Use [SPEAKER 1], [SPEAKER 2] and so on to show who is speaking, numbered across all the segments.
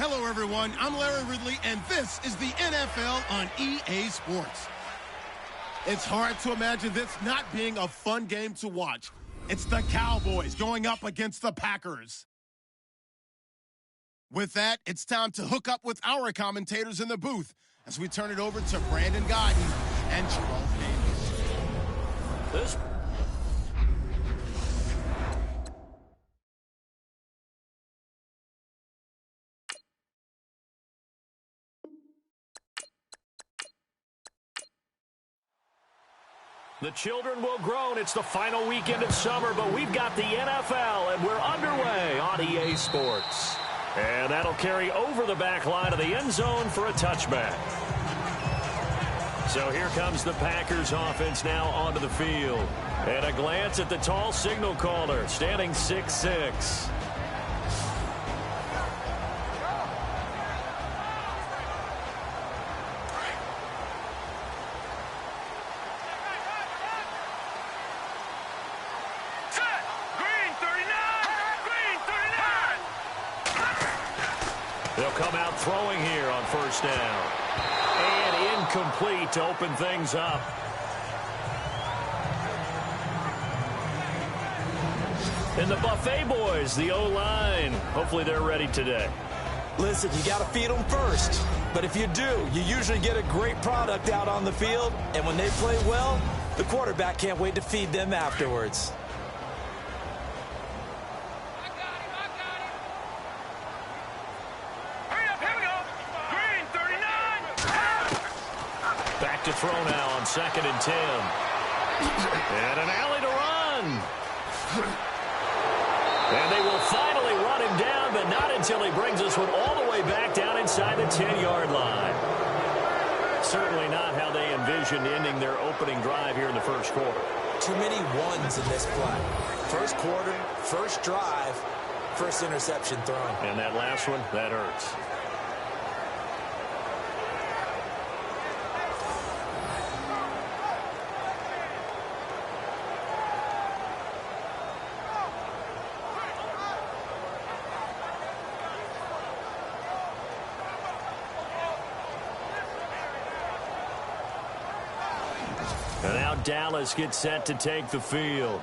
[SPEAKER 1] Hello, everyone. I'm Larry Ridley, and this is the NFL on EA Sports. It's hard to imagine this not being a fun game to watch. It's the Cowboys going up against the Packers. With that, it's time to hook up with our commentators in the booth as we turn it over to Brandon Godden and Charles Davis.
[SPEAKER 2] The children will groan. It's the final weekend of summer, but we've got the NFL, and we're underway on EA Sports. And that'll carry over the back line of the end zone for a touchback. So here comes the Packers offense now onto the field. And a glance at the tall signal caller, standing 6'6". They'll come out throwing here on first down. And incomplete to open things up. And the Buffet boys, the O-line. Hopefully they're ready today.
[SPEAKER 3] Listen, you got to feed them first. But if you do, you usually get a great product out on the field. And when they play well, the quarterback can't wait to feed them afterwards.
[SPEAKER 2] To throw now on 2nd and 10. And an alley to run. And they will finally run him down, but not until he brings this one all the way back down inside the 10-yard line. Certainly not how they envisioned ending their opening drive here in the first quarter.
[SPEAKER 3] Too many ones in this play. First quarter, first drive, first interception thrown.
[SPEAKER 2] And that last one, that hurts. And now Dallas gets set to take the field.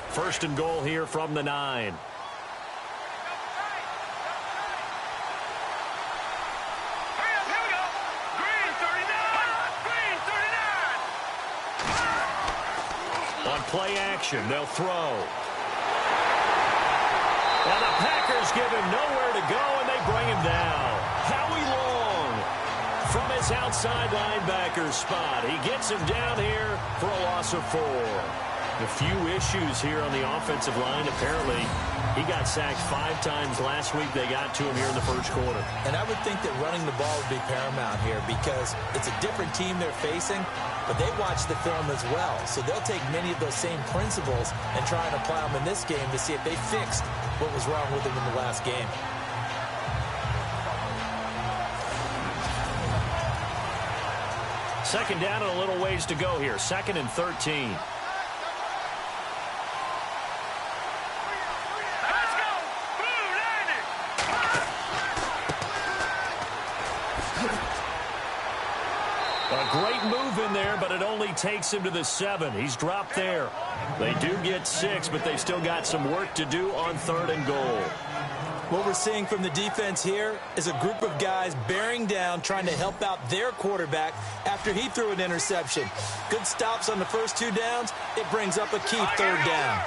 [SPEAKER 2] First and goal here from the 9. On play action, they'll throw. And the Packers give him nowhere to go, and they bring him down. Howie Long from his outside linebacker spot. He gets him down here for a loss of 4. A few issues here on the offensive line. Apparently, he got sacked 5 times last week. They got to him here in the first quarter.
[SPEAKER 3] And I would think that running the ball would be paramount here because it's a different team they're facing, but they watch the film as well. So they'll take many of those same principles and try and apply them in this game to see if they fixed what was wrong with them in the last game.
[SPEAKER 2] Second down and a little ways to go here. 2nd and 13. A great move in there, but it only takes him to the 7. He's dropped there. They do get 6, but they've still got some work to do on 3rd and goal.
[SPEAKER 3] What we're seeing from the defense here is a group of guys bearing down, trying to help out their quarterback after he threw an interception. Good stops on the first 2 downs. It brings up a key 3rd down.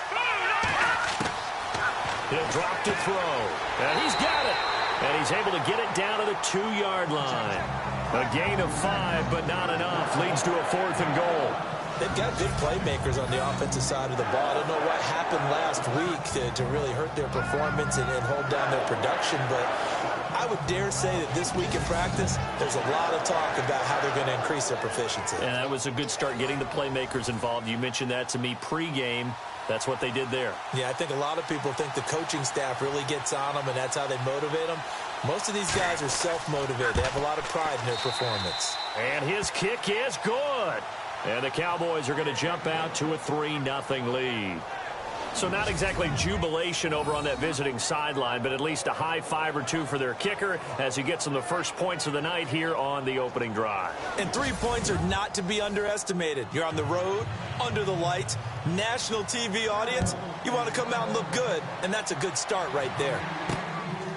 [SPEAKER 2] He'll drop to throw. And he's got it. And he's able to get it down to the 2-yard line. A gain of 5, but not enough. Leads to a 4th and goal.
[SPEAKER 3] They've got good playmakers on the offensive side of the ball. I don't know what happened last week to really hurt their performance and hold down their production, but I would dare say that this week in practice, there's a lot of talk about how they're going to increase their proficiency.
[SPEAKER 2] And that was a good start, getting the playmakers involved. You mentioned that to me pregame. That's what they did there.
[SPEAKER 3] Yeah, I think a lot of people think the coaching staff really gets on them, and that's how they motivate them. Most of these guys are self-motivated. They have a lot of pride in their performance.
[SPEAKER 2] And his kick is good. And the Cowboys are going to jump out to a 3-0 lead. So not exactly jubilation over on that visiting sideline, but at least a high five or two for their kicker as he gets them the first points of the night here on the opening drive.
[SPEAKER 3] And 3 points are not to be underestimated. You're on the road, under the lights, national TV audience. You want to come out and look good, and that's a good start right there.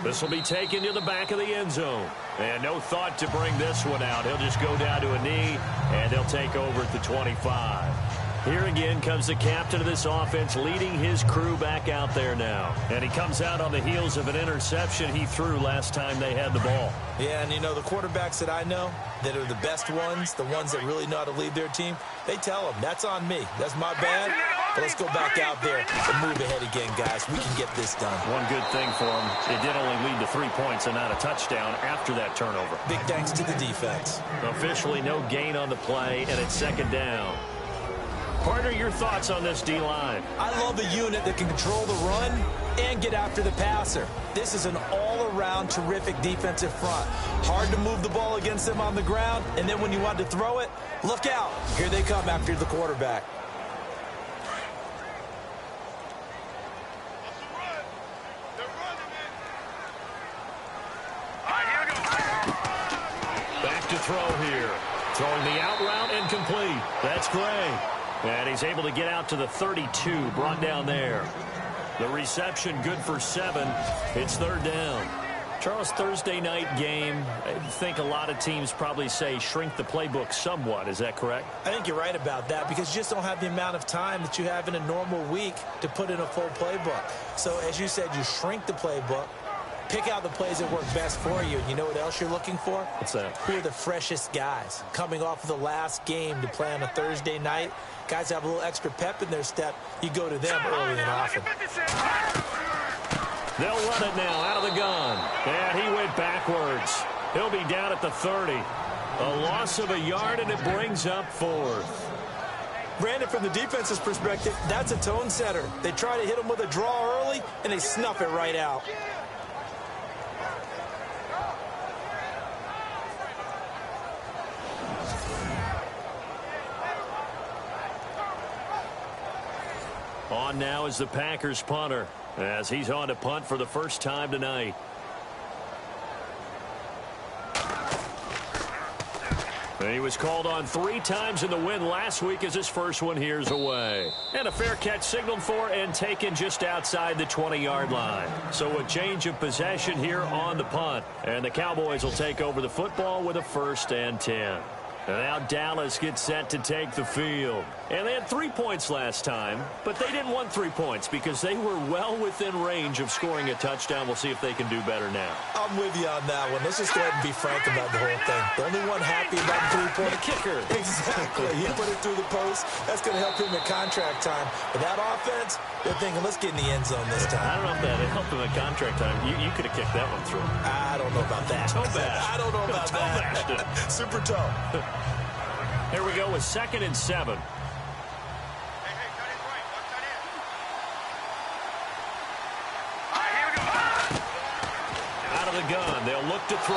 [SPEAKER 2] This will be taken to the back of the end zone. And no thought to bring this one out. He'll just go down to a knee, and they'll take over at the 25. Here again comes the captain of this offense leading his crew back out there now. And he comes out on the heels of an interception he threw last time they had the ball.
[SPEAKER 3] Yeah, and you know, the quarterbacks that I know that are the best ones, the ones that really know how to lead their team, they tell them, that's on me. That's my bad. But let's go back out there and move ahead again, guys. We can get this done.
[SPEAKER 2] One good thing for him, it did only lead to 3 points and not a touchdown after that turnover.
[SPEAKER 3] Big thanks to the defense.
[SPEAKER 2] Officially no gain on the play, and it's second down. Partner, your thoughts on this D-line?
[SPEAKER 3] I love a unit that can control the run and get after the passer. This is an all-around terrific defensive front. Hard to move the ball against them on the ground, and then when you want to throw it, look out. Here they come after the quarterback.
[SPEAKER 2] Back to throw here. Throwing the out route and complete. That's Gray. And he's able to get out to the 32, brought down there. The reception good for 7. It's third down. Charles, Thursday night game, I think a lot of teams probably say shrink the playbook somewhat. Is that correct?
[SPEAKER 3] I think you're right about that because you just don't have the amount of time that you have in a normal week to put in a full playbook. So as you said, you shrink the playbook. Pick out the plays that work best for you. And you know what else you're looking for?
[SPEAKER 2] What's that?
[SPEAKER 3] Who are the freshest guys coming off of the last game to play on a Thursday night? Guys have a little extra pep in their step. You go to them early and often.
[SPEAKER 2] They'll run it now out of the gun. And he went backwards. He'll be down at the 30. A loss of a yard, and it brings up 4th.
[SPEAKER 3] Brandon, from the defense's perspective, that's a tone setter. They try to hit him with a draw early, and they snuff it right out.
[SPEAKER 2] On now is the Packers punter as he's on to punt for the first time tonight. He was called on 3 times in the win last week as his first one here's away. And a fair catch signaled for and taken just outside the 20-yard line. So a change of possession here on the punt. And the Cowboys will take over the football with a 1st and 10. And now Dallas gets set to take the field. And they had 3 points last time, but they didn't want 3 points because they were well within range of scoring a touchdown. We'll see if they can do better now.
[SPEAKER 3] I'm with you on that one. Let's just go ahead and be frank about the whole thing. The only one happy about the 3-point
[SPEAKER 2] kicker.
[SPEAKER 3] Exactly. He put it through the post. That's going to help him at contract time. But that offense, they're thinking, let's get in the end zone this time.
[SPEAKER 2] I don't know if that helped him at contract time. You could have kicked that one through.
[SPEAKER 3] I don't know about that.
[SPEAKER 2] Toe bash.
[SPEAKER 3] I don't know about that. Super toe.
[SPEAKER 2] Here we go with 2nd and 7. Out of the gun. They'll look to throw.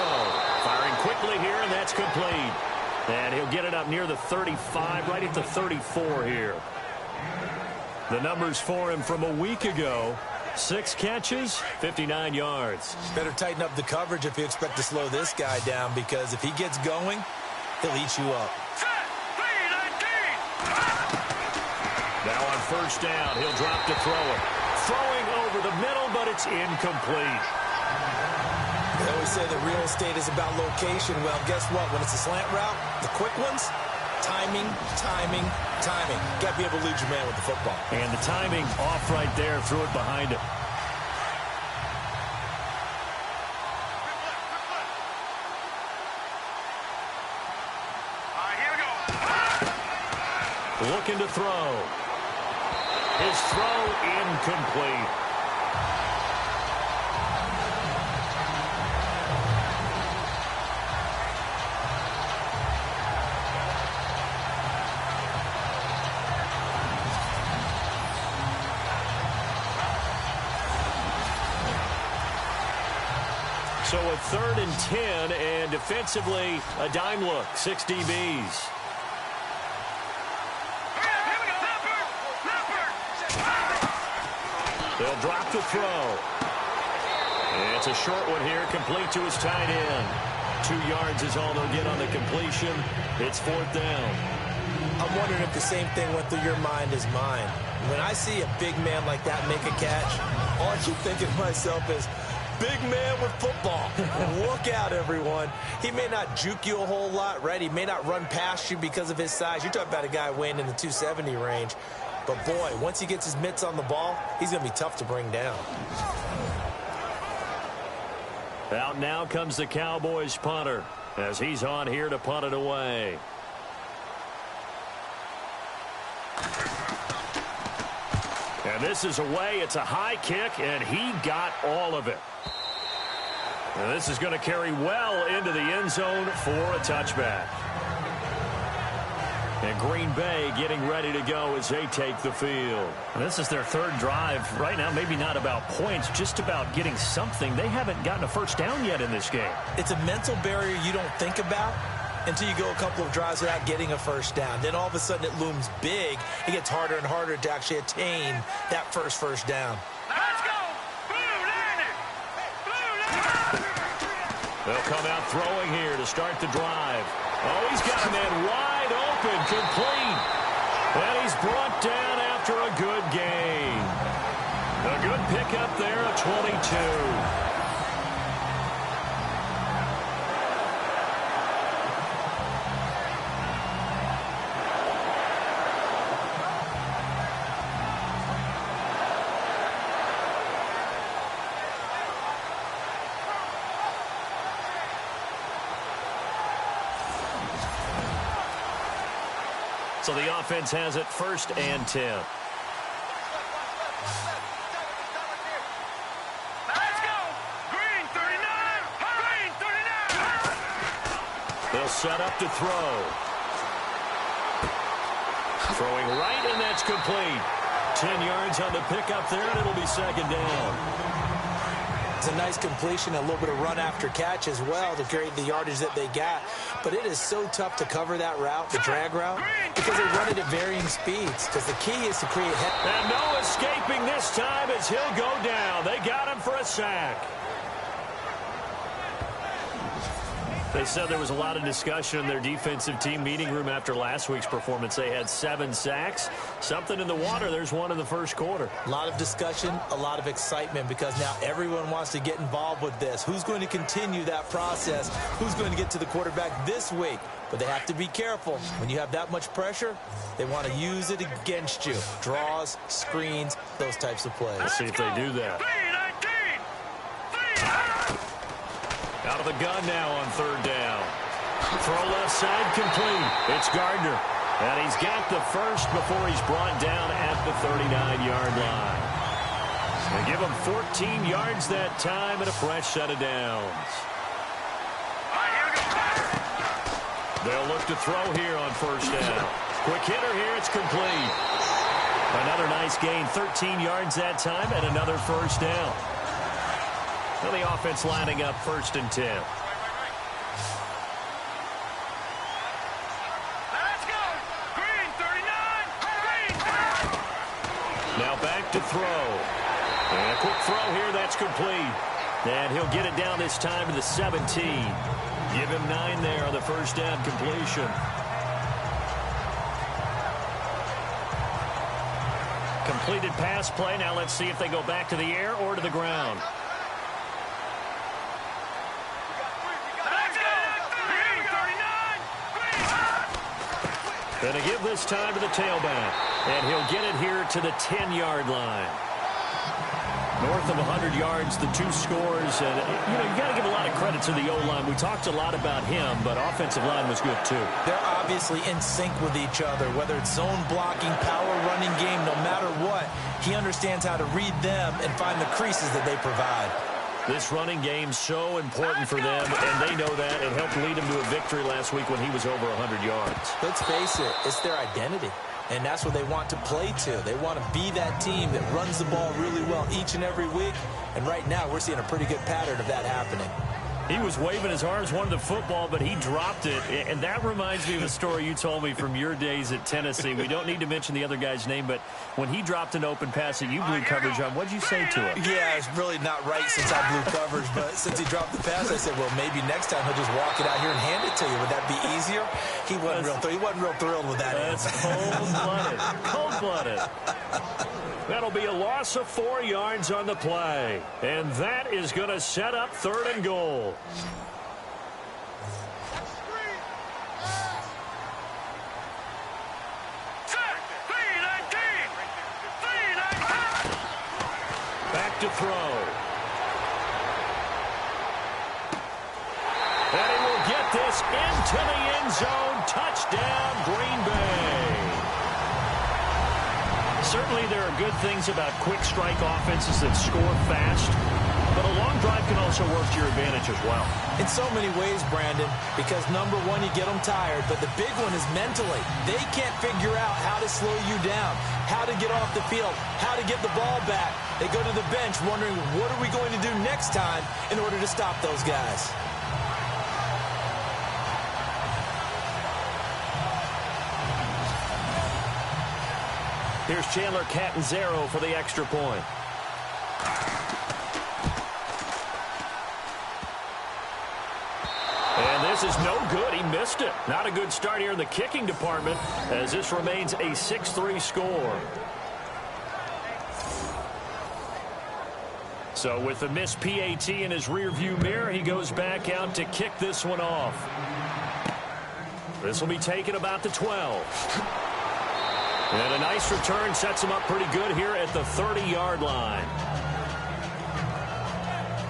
[SPEAKER 2] Firing quickly here, and that's complete. And he'll get it up near the 35, right at the 34 here. The numbers for him from a week ago. 6 catches, 59 yards.
[SPEAKER 3] Better tighten up the coverage if you expect to slow this guy down, because if he gets going, he'll eat you up.
[SPEAKER 2] Now on 1st down, he'll drop to throw it. Throwing over the middle, but it's incomplete.
[SPEAKER 3] They always say that real estate is about location. Well, guess what? When it's a slant route, the quick ones, timing, timing, timing. Got to be able to lead your man with the football.
[SPEAKER 2] And the timing off right there, threw it behind him. Looking to throw. His throw incomplete. So a 3rd and 10, and defensively, a dime look, 6 DBs. They'll drop the throw. It's a short one here, complete to his tight end. 2 yards is all they'll get on the completion. It's 4th down.
[SPEAKER 3] I'm wondering if the same thing went through your mind as mine. When I see a big man like that make a catch, all I keep thinking to myself is, big man with football. Look out, everyone. He may not juke you a whole lot, right? He may not run past you because of his size. You're talking about a guy weighing in the 270 range. But, boy, once he gets his mitts on the ball, he's going to be tough to bring down.
[SPEAKER 2] Out now comes the Cowboys punter as he's on here to punt it away. And this is away. It's a high kick, and he got all of it. And this is going to carry well into the end zone for a touchback. And Green Bay getting ready to go as they take the field.
[SPEAKER 4] And this is their 3rd drive. Right now, maybe not about points, just about getting something. They haven't gotten a first down yet in this game.
[SPEAKER 3] It's a mental barrier you don't think about until you go a couple of drives without getting a first down. Then all of a sudden it looms big. It gets harder and harder to actually attain that first down.
[SPEAKER 5] Let's go! Blue Lightning! Blue Lightning!
[SPEAKER 2] They'll come out throwing here to start the drive. Oh, he's got a man wide open, complete. And he's brought down after a good gain. A good pickup there, a 22. So the offense has it 1st and 10.
[SPEAKER 5] Let's go! Green 39! Green 39!
[SPEAKER 2] They'll set up to throw. Throwing right, and that's complete. 10 yards on the pickup there, and it'll be 2nd down.
[SPEAKER 3] It's a nice completion, a little bit of run after catch as well to create the yardage that they got. But it is so tough to cover that route, the drag route, because they run it at varying speeds. Because the key is to create
[SPEAKER 2] And no escaping this time as he'll go down. They got him for a sack. They said there was a lot of discussion in their defensive team meeting room after last week's performance. They had 7 sacks. Something in the water. There's one in the 1st quarter.
[SPEAKER 3] A lot of discussion, a lot of excitement, because now everyone wants to get involved with this. Who's going to continue that process? Who's going to get to the quarterback this week? But they have to be careful. When you have that much pressure, they want to use it against you. Draws, screens, those types of plays.
[SPEAKER 2] Let's see if they do that. Out of the gun now on 3rd down. Throw left side complete. It's Gardner. And he's got the first before he's brought down at the 39-yard line. They give him 14 yards that time and a fresh set of downs. They'll look to throw here on 1st down. Quick hitter here. It's complete. Another nice gain. 13 yards that time and another 1st down. Well, the offense lining up 1st and 10.
[SPEAKER 5] Let's go! Green 39! Green!
[SPEAKER 2] Now back to throw. And a quick throw here. That's complete. And he'll get it down this time to the 17. Give him 9 there on the 1st down completion. Completed pass play. Now let's see if they go back to the air or to the ground. Going to give this time to the tailback. And he'll get it here to the 10-yard line. North of 100 yards, the 2 scores. And, you know, you got to give a lot of credit to the O-line. We talked a lot about him, but offensive line was good, too.
[SPEAKER 3] They're obviously in sync with each other, whether it's zone blocking, power running game, no matter what. He understands how to read them and find the creases that they provide.
[SPEAKER 2] This running game's so important for them, and they know that. It helped lead them to a victory last week when he was over 100 yards.
[SPEAKER 3] Let's face it, it's their identity, and that's what they want to play to. They want to be that team that runs the ball really well each and every week, and right now we're seeing a pretty good pattern of that happening.
[SPEAKER 4] He was waving his arms, wanted the football, but he dropped it. And that reminds me of a story you told me from your days at Tennessee. We don't need to mention the other guy's name, but when he dropped an open pass that you blew coverage on, what'd you say to him?
[SPEAKER 3] Yeah, it's really not right since I blew coverage, but since he dropped the pass, I said, well, maybe next time he'll just walk it out here and hand it to you. Would that be easier? He wasn't real thrilled with that.
[SPEAKER 4] That's cold-blooded. Cold-blooded. That'll be a loss of 4 yards on the play. And that is going to set up 3rd and goal. Back to throw. And he will get this into the end zone. Touchdown, Green Bay. Certainly there are good things about quick strike offenses that score fast, but a long drive can also work to your advantage as well.
[SPEAKER 3] In so many ways, Brandon, because number one, you get them tired, but the big one is mentally. They can't figure out how to slow you down, how to get off the field, how to get the ball back. They go to the bench wondering, what are we going to do next time in order to stop those guys?
[SPEAKER 4] Here's Chandler Catanzaro for the extra point. And this is no good. He missed it. Not a good start here in the kicking department as this remains a 6-3 score. So with the missed PAT in his rearview mirror, he goes back out to kick this one off. This will be taken about the 12. And a nice return sets him up pretty good here at the 30-yard line.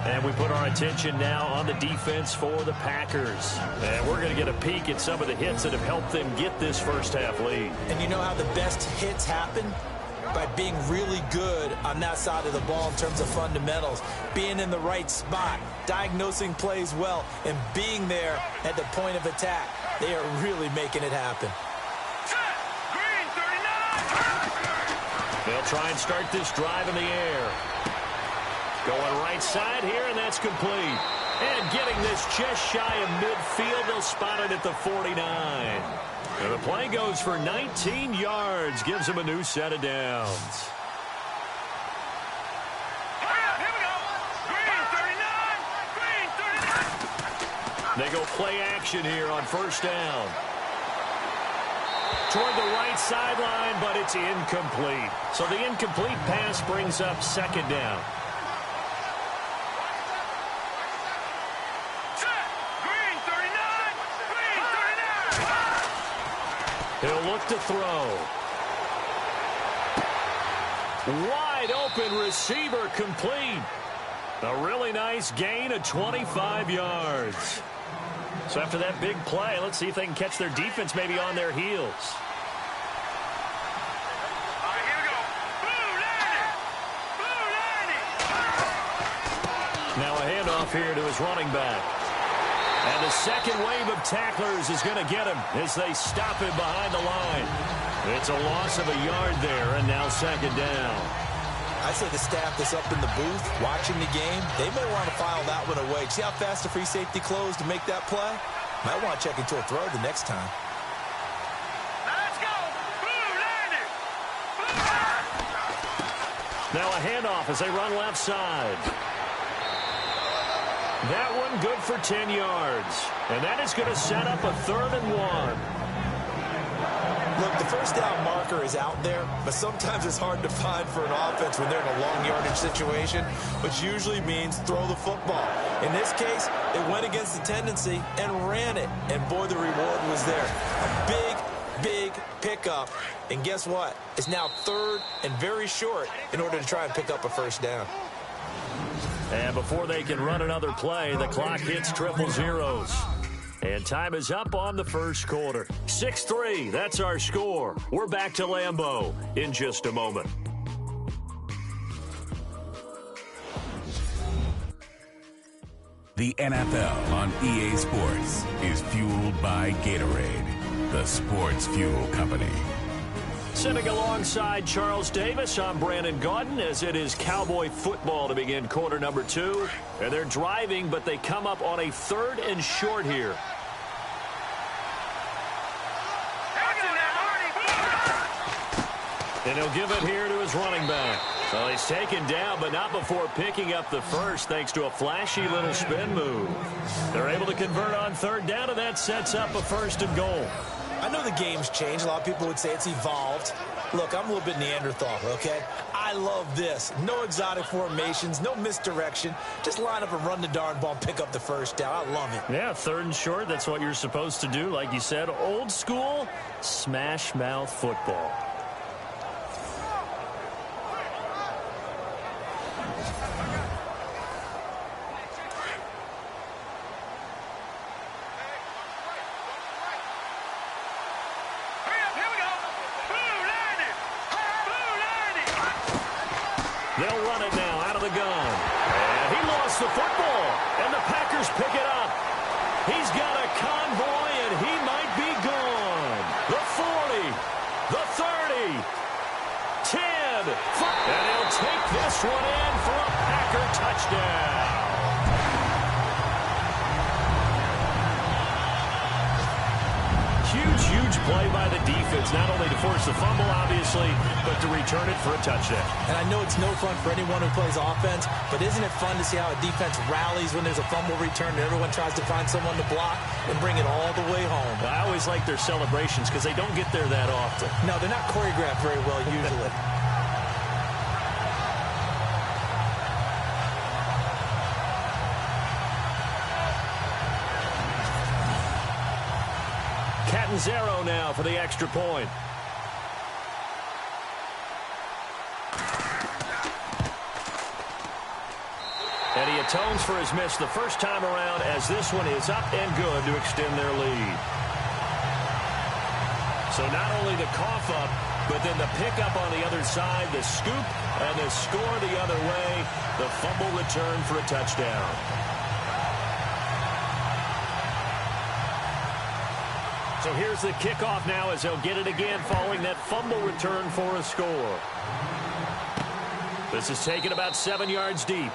[SPEAKER 4] And we put our attention now on the defense for the Packers. And we're going to get a peek at some of the hits that have helped them get this first-half lead.
[SPEAKER 3] And you know how the best hits happen? By being really good on that side of the ball in terms of fundamentals, being in the right spot, diagnosing plays well, and being there at the point of attack. They are really making it happen.
[SPEAKER 4] They'll try and start this drive in the air. Going right side here, and that's complete. And getting this just shy of midfield, they'll spot it at the 49. And the play goes for 19 yards, gives them a new set of downs. They go play action here on first down. Toward the right sideline, but it's incomplete. So the incomplete pass brings up 2nd down. He'll look to throw. Wide open receiver complete. A really nice gain of 25 yards. So after that big play, let's see if they can catch their defense maybe on their heels. Now a handoff here to his running back. And the second wave of tacklers is going to get him as they stop him behind the line. It's a loss of a yard there, and now 2nd down.
[SPEAKER 3] I say the staff that's up in the booth watching the game, they may want to file that one away. See how fast the free safety closed to make that play? Might want to check into a throw the next time.
[SPEAKER 5] Let's go!
[SPEAKER 4] Now a handoff as they run left side. That one good for 10 yards. And that is going to set up a 3rd and 1.
[SPEAKER 3] Look, the first down marker is out there, but sometimes it's hard to find for an offense when they're in a long yardage situation, which usually means throw the football. In this case, they went against the tendency and ran it, and boy, the reward was there. A big pickup, and guess what? It's now 3rd and very short in order to try and pick up a first down.
[SPEAKER 4] And before they can run another play, the clock hits triple zeros. And time is up on the first quarter. 6-3, that's our score. We're back to Lambeau in just a moment.
[SPEAKER 6] The NFL on EA Sports is fueled by Gatorade, the sports fuel company.
[SPEAKER 2] Sitting alongside Charles Davis, I'm Brandon Gaudin, as it is Cowboy football to begin quarter number 2. And they're driving, but they come up on a 3rd and short here. And he'll give it here to his running back. Well, he's taken down, but not before picking up the first, thanks to a flashy little spin move. They're able to convert on 3rd down, and that sets up a 1st and goal.
[SPEAKER 3] I know the game's changed. A lot of people would say it's evolved. Look, I'm a little bit Neanderthal, okay? I love this. No exotic formations, no misdirection. Just line up and run the darn ball and pick up the 1st down. I love it.
[SPEAKER 2] Yeah, 3rd and short, that's what you're supposed to do. Like you said, old school, smash mouth football. They'll run it now out of the gun. And he lost the football. And the Packers pick it up. He's got a convoy, and he might be gone. The 40, the 30, 10. And he'll take this one in for a Packer touchdown. Huge play by the defense, not only to force the fumble, obviously, but to return it for a touchdown.
[SPEAKER 3] And I know it's no fun for anyone who plays offense, but isn't it fun to see how a defense rallies when there's a fumble return and everyone tries to find someone to block and bring it all the way home?
[SPEAKER 2] I always like their celebrations because they don't get there that often.
[SPEAKER 3] No, they're not choreographed very well usually.
[SPEAKER 2] Zero now for the extra point. And he atones for his miss the first time around, as this one is up and good to extend their lead. So not only the cough up, but then the pickup on the other side, the scoop, and the score the other way, the fumble return for a touchdown. So here's the kickoff now, as they'll get it again following that fumble return for a score. This is taken about 7 yards deep.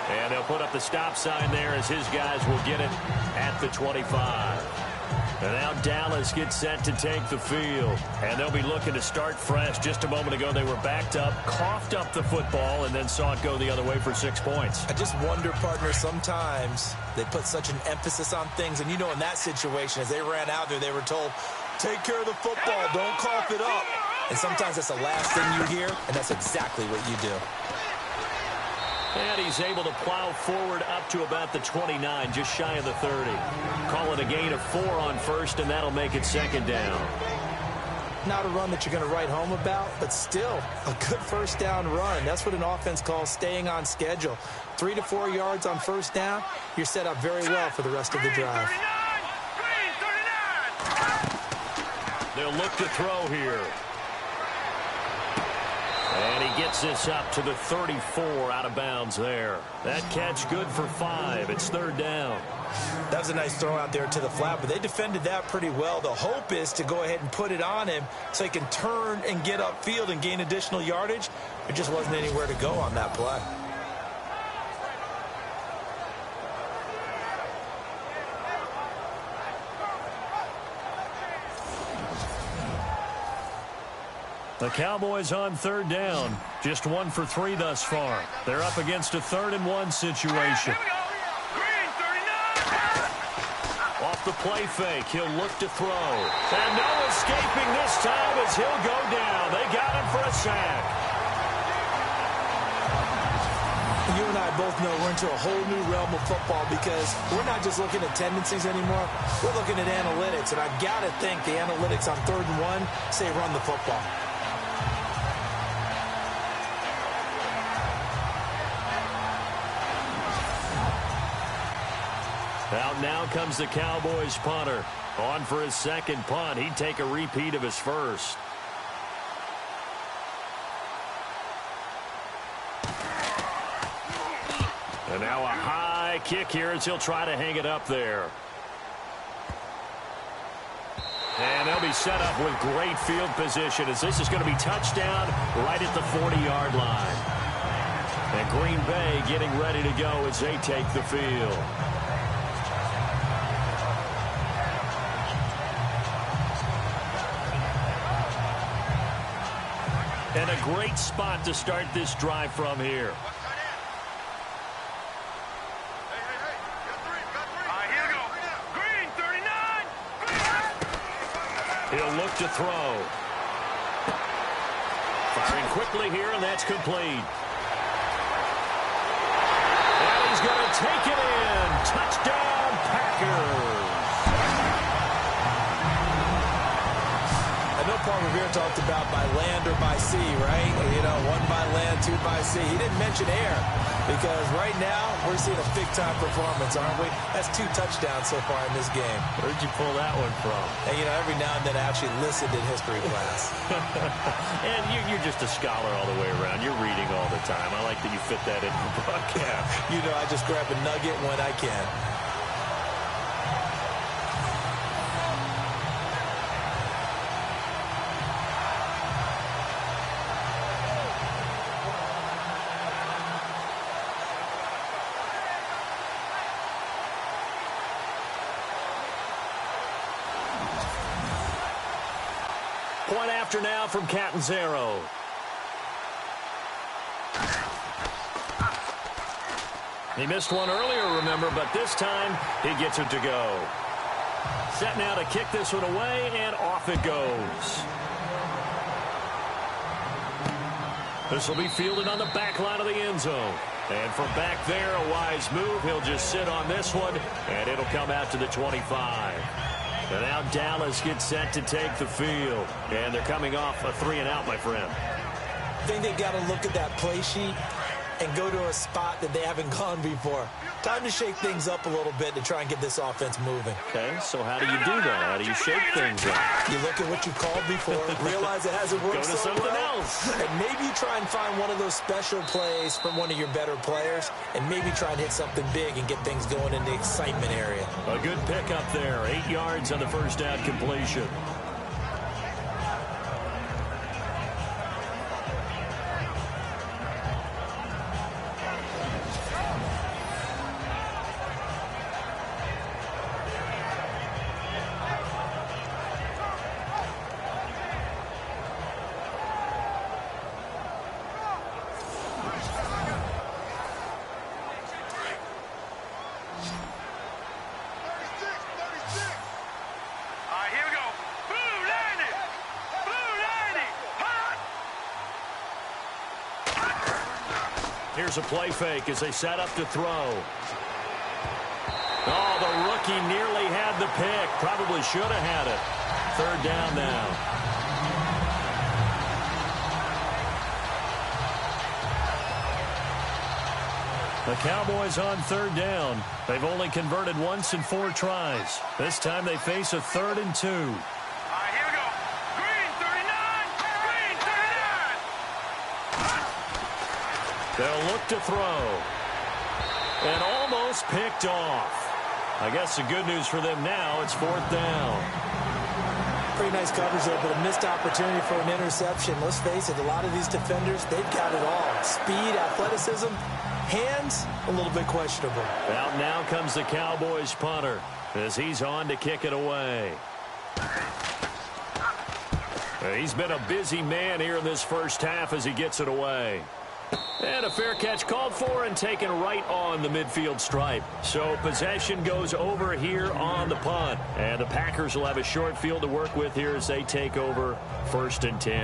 [SPEAKER 2] And they'll put up the stop sign there as his guys will get it at the 25. And now Dallas gets set to take the field. And they'll be looking to start fresh. Just a moment ago, they were backed up, coughed up the football, and then saw it go the other way for 6 points.
[SPEAKER 3] I just wonder, partner, sometimes they put such an emphasis on things. And, you know, in that situation, as they ran out there, they were told, take care of the football, don't cough it up. And sometimes that's the last thing you hear, and that's exactly what you do.
[SPEAKER 2] And he's able to plow forward up to about the 29, just shy of the 30. Call it a gain of 4 on 1st, and that'll make it 2nd down.
[SPEAKER 3] Not a run that you're going to write home about, but still a good 1st down run. That's what an offense calls staying on schedule. 3 to 4 yards on 1st down, you're set up very well for the rest of the drive.
[SPEAKER 2] They'll look to throw here. And he gets this up to the 34 out of bounds there. That catch good for 5. It's 3rd down.
[SPEAKER 3] That was a nice throw out there to the flat, but they defended that pretty well. The hope is to go ahead and put it on him so he can turn and get upfield and gain additional yardage. There just wasn't anywhere to go on that play.
[SPEAKER 2] The Cowboys on 3rd down. Just 1 for 3 thus far. They're up against a 3rd and 1 situation. Off the play fake, he'll look to throw. And no escaping this time as he'll go down. They got him for a sack.
[SPEAKER 3] You and I both know we're into a whole new realm of football because we're not just looking at tendencies anymore. We're looking at analytics, and I got to think the analytics on 3rd and 1 say run the football.
[SPEAKER 2] Out now comes the Cowboys punter. On for his 2nd punt. He'd take a repeat of his 1st. And now a high kick here as he'll try to hang it up there. And they'll be set up with great field position as this is going to be touchdown right at the 40-yard line. And Green Bay getting ready to go as they take the field. And a great spot to start this drive from here. He'll look to throw. Firing quickly here, and that's complete. And he's going to take it in. Touchdown, Packers.
[SPEAKER 3] I know Paul Revere talked about by land or by sea, right? You know, one by land, two by sea. He didn't mention air because right now we're seeing a big-time performance, aren't we? That's 2 touchdowns so far in this game.
[SPEAKER 2] Where'd you pull that one from?
[SPEAKER 3] And, you know, every now and then I actually listened in history class.
[SPEAKER 2] And you're just a scholar all the way around. You're reading all the time. I like that you fit that in the broadcast.
[SPEAKER 3] You know, I just grab a nugget when I can.
[SPEAKER 2] Point after now from Catanzaro. He missed one earlier, remember, but this time he gets it to go. Set now to kick this one away, and off it goes. This will be fielded on the back line of the end zone. And from back there, a wise move. He'll just sit on this one, and it'll come out to the 25. And now Dallas gets set to take the field. And they're coming off a 3-and-out, my friend.
[SPEAKER 3] I think they got to look at that play sheet and go to a spot that they haven't gone before. Time to shake things up a little bit to try and get this offense moving.
[SPEAKER 2] Okay, so how do you do that? How do you shake things up?
[SPEAKER 3] You look at what you called before, realize it hasn't worked
[SPEAKER 2] Go to something else.
[SPEAKER 3] and maybe you try and find one of those special plays from one of your better players, and maybe try and hit something big and get things going in the excitement area.
[SPEAKER 2] A good pickup there. 8 yards on the first down completion. Here's a play fake as they set up to throw. Oh, the rookie nearly had the pick. Probably should have had it. 3rd down now. The Cowboys on 3rd down. They've only converted once in 4 tries. This time they face a 3rd and 2. They'll look to throw. And almost picked off. I guess the good news for them now, it's 4th down.
[SPEAKER 3] Pretty nice coverage there, but a missed opportunity for an interception. Let's face it, a lot of these defenders, they've got it all. Speed, athleticism, hands, a little bit questionable.
[SPEAKER 2] Out now comes the Cowboys punter as he's on to kick it away. He's been a busy man here in this first half as he gets it away. And a fair catch called for and taken right on the midfield stripe. So possession goes over here on the punt. And the Packers will have a short field to work with here as they take over 1st and 10.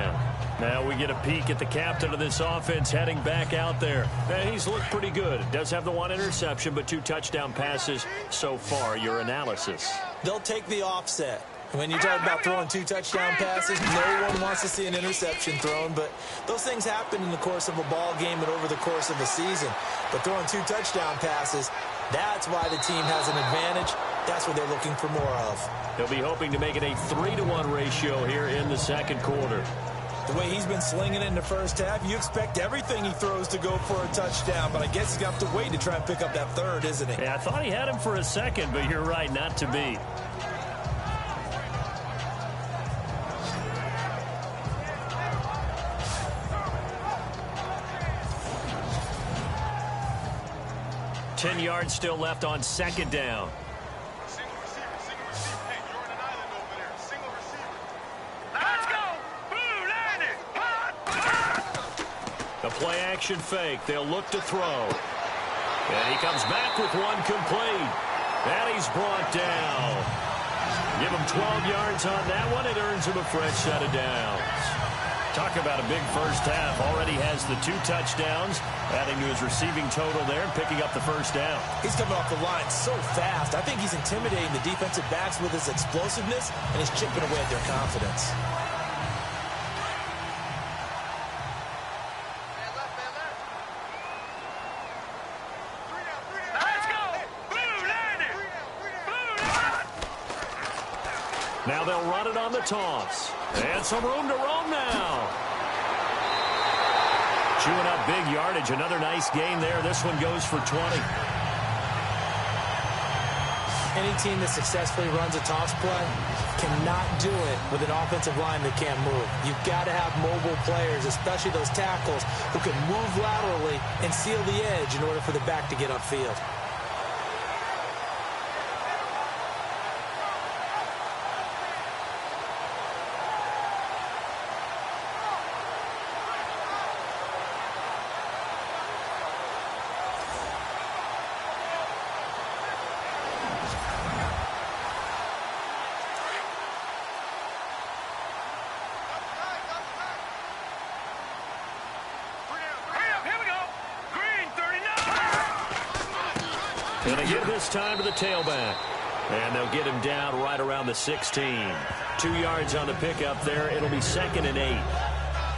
[SPEAKER 2] Now we get a peek at the captain of this offense heading back out there. Now he's looked pretty good. Does have the 1 interception, but 2 touchdown passes so far. Your analysis?
[SPEAKER 3] They'll take the offset. When you talk about throwing 2 touchdown passes, no one wants to see an interception thrown, but those things happen in the course of a ball game and over the course of a season. But throwing 2 touchdown passes, that's why the team has an advantage. That's what they're looking for more of.
[SPEAKER 2] He'll be hoping to make it a 3-to-1 ratio here in the 2nd quarter.
[SPEAKER 3] The way he's been slinging it in the first half, you expect everything he throws to go for a touchdown, but I guess he's got to wait to try and pick up that 3rd, isn't he?
[SPEAKER 2] Yeah, I thought he had him for a second, but you're right, not to be. 10 yards still left on second down.
[SPEAKER 5] Single receiver. Hey, you're on an island over there. Single receiver. Let's go. Boom, landed.
[SPEAKER 2] The play action fake. They'll look to throw. And he comes back with one complete. And he's brought down. Give him 12 yards on that one. It earns him a fresh set of downs. Talk about a big first half. Already has the 2 touchdowns, adding to his receiving total there and picking up the first down.
[SPEAKER 3] He's coming off the line so fast. I think he's intimidating the defensive backs with his explosiveness, and he's chipping away at their confidence.
[SPEAKER 2] Now they'll run it on the toss. And some room to roam now. Chewing up big yardage. Another nice gain there. This one goes for 20.
[SPEAKER 3] Any team that successfully runs a toss play cannot do it with an offensive line that can't move. You've got to have mobile players, especially those tackles, who can move laterally and seal the edge in order for the back to get upfield.
[SPEAKER 2] And they give this time to the tailback. And they'll get him down right around the 16. 2 yards on the pickup there. It'll be 2nd and 8.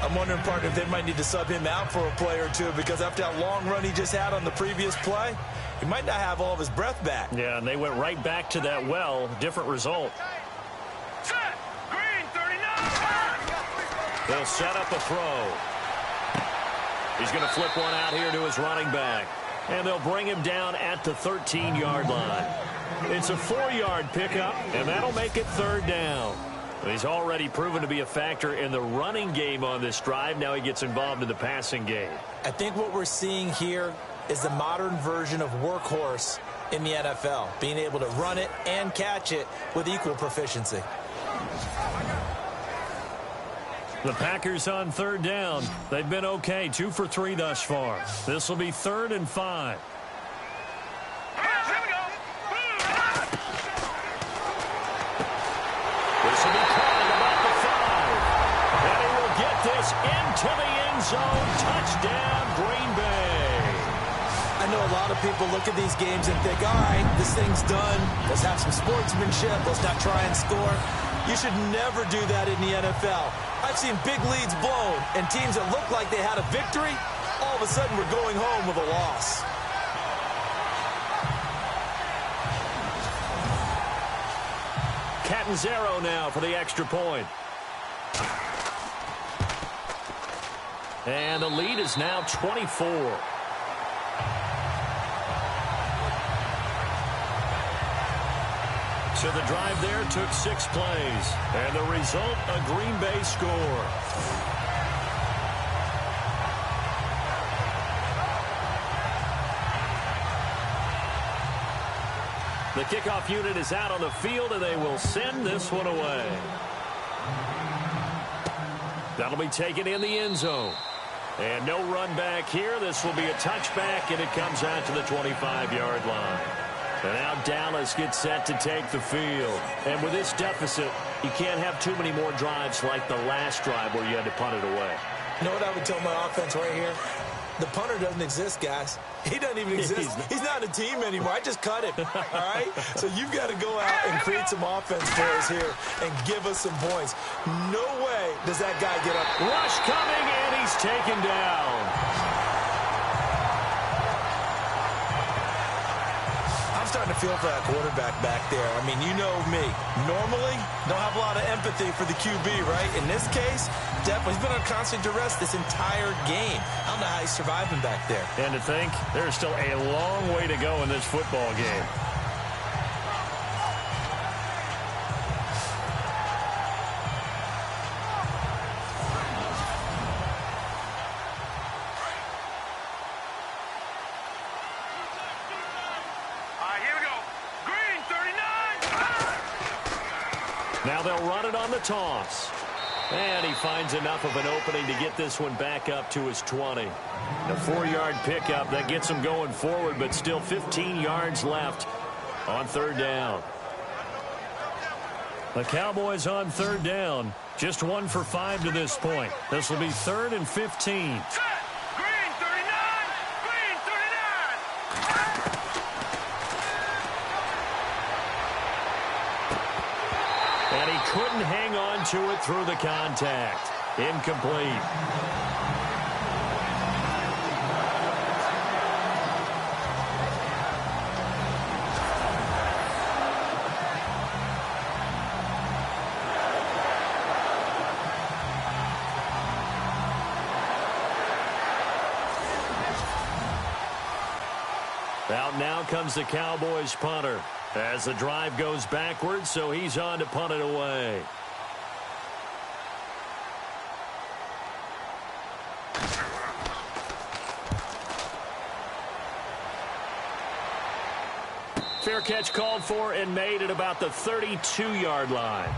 [SPEAKER 3] I'm wondering, partner, if they might need to sub him out for a play or two, because after that long run he just had on the previous play, he might not have all of his breath back.
[SPEAKER 2] Yeah, and they went right back to that well. Different result.
[SPEAKER 5] Set. Green 39.
[SPEAKER 2] They'll set up a throw. He's going to flip one out here to his running back. And they'll bring him down at the 13-yard line. It's a 4-yard pickup, and that'll make it 3rd down. He's already proven to be a factor in the running game on this drive. Now he gets involved in the passing game.
[SPEAKER 3] I think what we're seeing here is the modern version of workhorse in the NFL, being able to run it and catch it with equal proficiency.
[SPEAKER 2] The Packers on 3rd down. They've been okay, 2 for 3 thus far. This will be 3rd and 5. This will be called about the 5. And he will get this into the end zone. Touchdown, Green Bay.
[SPEAKER 3] I know a lot of people look at these games and think, all right, this thing's done. Let's have some sportsmanship. Let's not try and score. You should never do that in the NFL. I've seen big leads blown, and teams that looked like they had a victory, all of a sudden were going home with a loss.
[SPEAKER 2] Catanzaro now for the extra point. And the lead is now 24. So the drive there took 6 plays. And the result, a Green Bay score. The kickoff unit is out on the field, and they will send this one away. That'll be taken in the end zone. And no run back here. This will be a touchback, and it comes out to the 25-yard line. And now Dallas gets set to take the field. And with this deficit, you can't have too many more drives like the last drive where you had to punt it away.
[SPEAKER 3] You know what I would tell my offense right here? The punter doesn't exist, guys. He doesn't even exist. He's not a team anymore. I just cut him, all right? So you've got to go out and create some offense for us here and give us some points. No way does that guy get up.
[SPEAKER 2] Rush coming, and he's taken down.
[SPEAKER 3] Starting to feel for that quarterback back there. I mean, you know me. Normally, don't have a lot of empathy for the QB, right? In this case, definitely. He's been on constant duress this entire game. I don't know how he's surviving back there.
[SPEAKER 2] And to think, there's still a long way to go in this football game. Now they'll run it on the toss. And he finds enough of an opening to get this one back up to his 20. A 4-yard pickup that gets him going forward, but still 15 yards left on third down. The Cowboys on third down. Just 1 for 5 to this point. This will be 3rd and 15. And he couldn't hang on to it through the contact. Incomplete. Out now comes the Cowboys punter as the drive goes backwards, so he's on to punt it away. Fair catch called for and made at about the 32-yard line.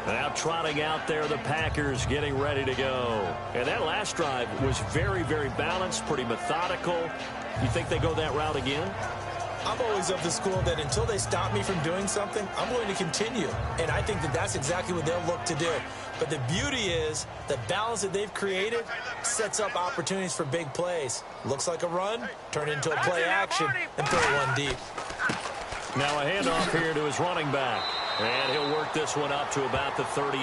[SPEAKER 2] Now trotting out there, the Packers getting ready to go. And that last drive was very, very balanced, pretty methodical. You think they go that route again?
[SPEAKER 3] I'm always of the school that until they stop me from doing something, I'm going to continue. And I think that that's exactly what they'll look to do. But the beauty is the balance that they've created sets up opportunities for big plays. Looks like a run, turn into a play action, and throw one deep.
[SPEAKER 2] Now a handoff here to his running back. And he'll work this one up to about the 38.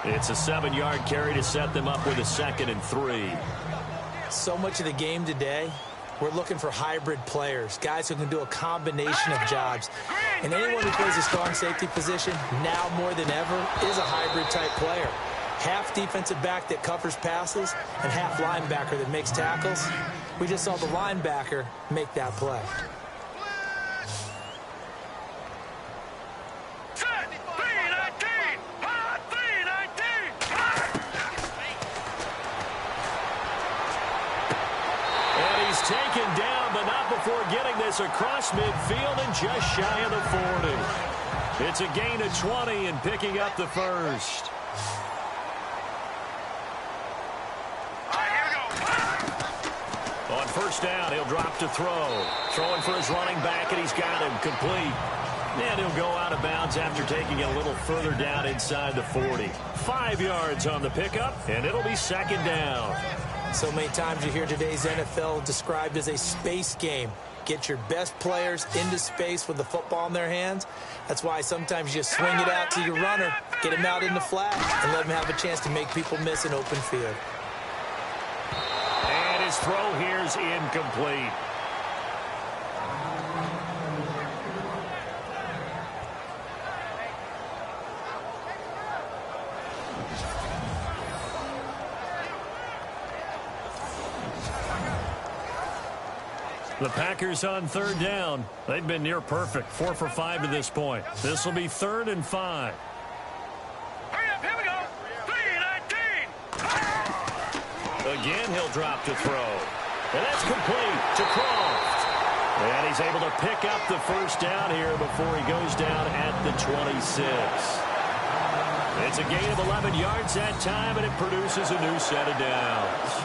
[SPEAKER 2] It's a 7-yard carry to set them up with a 2nd and 3.
[SPEAKER 3] So much of the game today, we're looking for hybrid players, guys who can do a combination of jobs. And anyone who plays a strong safety position, now more than ever, is a hybrid-type player. Half defensive back that covers passes and half linebacker that makes tackles. We just saw the linebacker make that play.
[SPEAKER 2] Taken down, but not before getting this across midfield and just shy of the 40. It's a gain of 20 and picking up the first. On first down, he'll drop to throw. Throwing for his running back, and he's got him complete. And he'll go out of bounds after taking it a little further down inside the 40. 5 yards on the pickup, and it'll be 2nd down.
[SPEAKER 3] So many times you hear today's NFL described as a space game. Get your best players into space with the football in their hands. That's why sometimes you swing it out to your runner, get him out in the flat, and let him have a chance to make people miss an open field.
[SPEAKER 2] And his throw here's incomplete. The Packers on third down. They've been near perfect. 4 for 5 to this point. This will be 3rd and 5.
[SPEAKER 5] Hurry up, here we go. 3-19.
[SPEAKER 2] Again, he'll drop to throw. And that's complete to Croft. And he's able to pick up the first down here before he goes down at the 26. It's a gain of 11 yards that time, and it produces a new set of downs.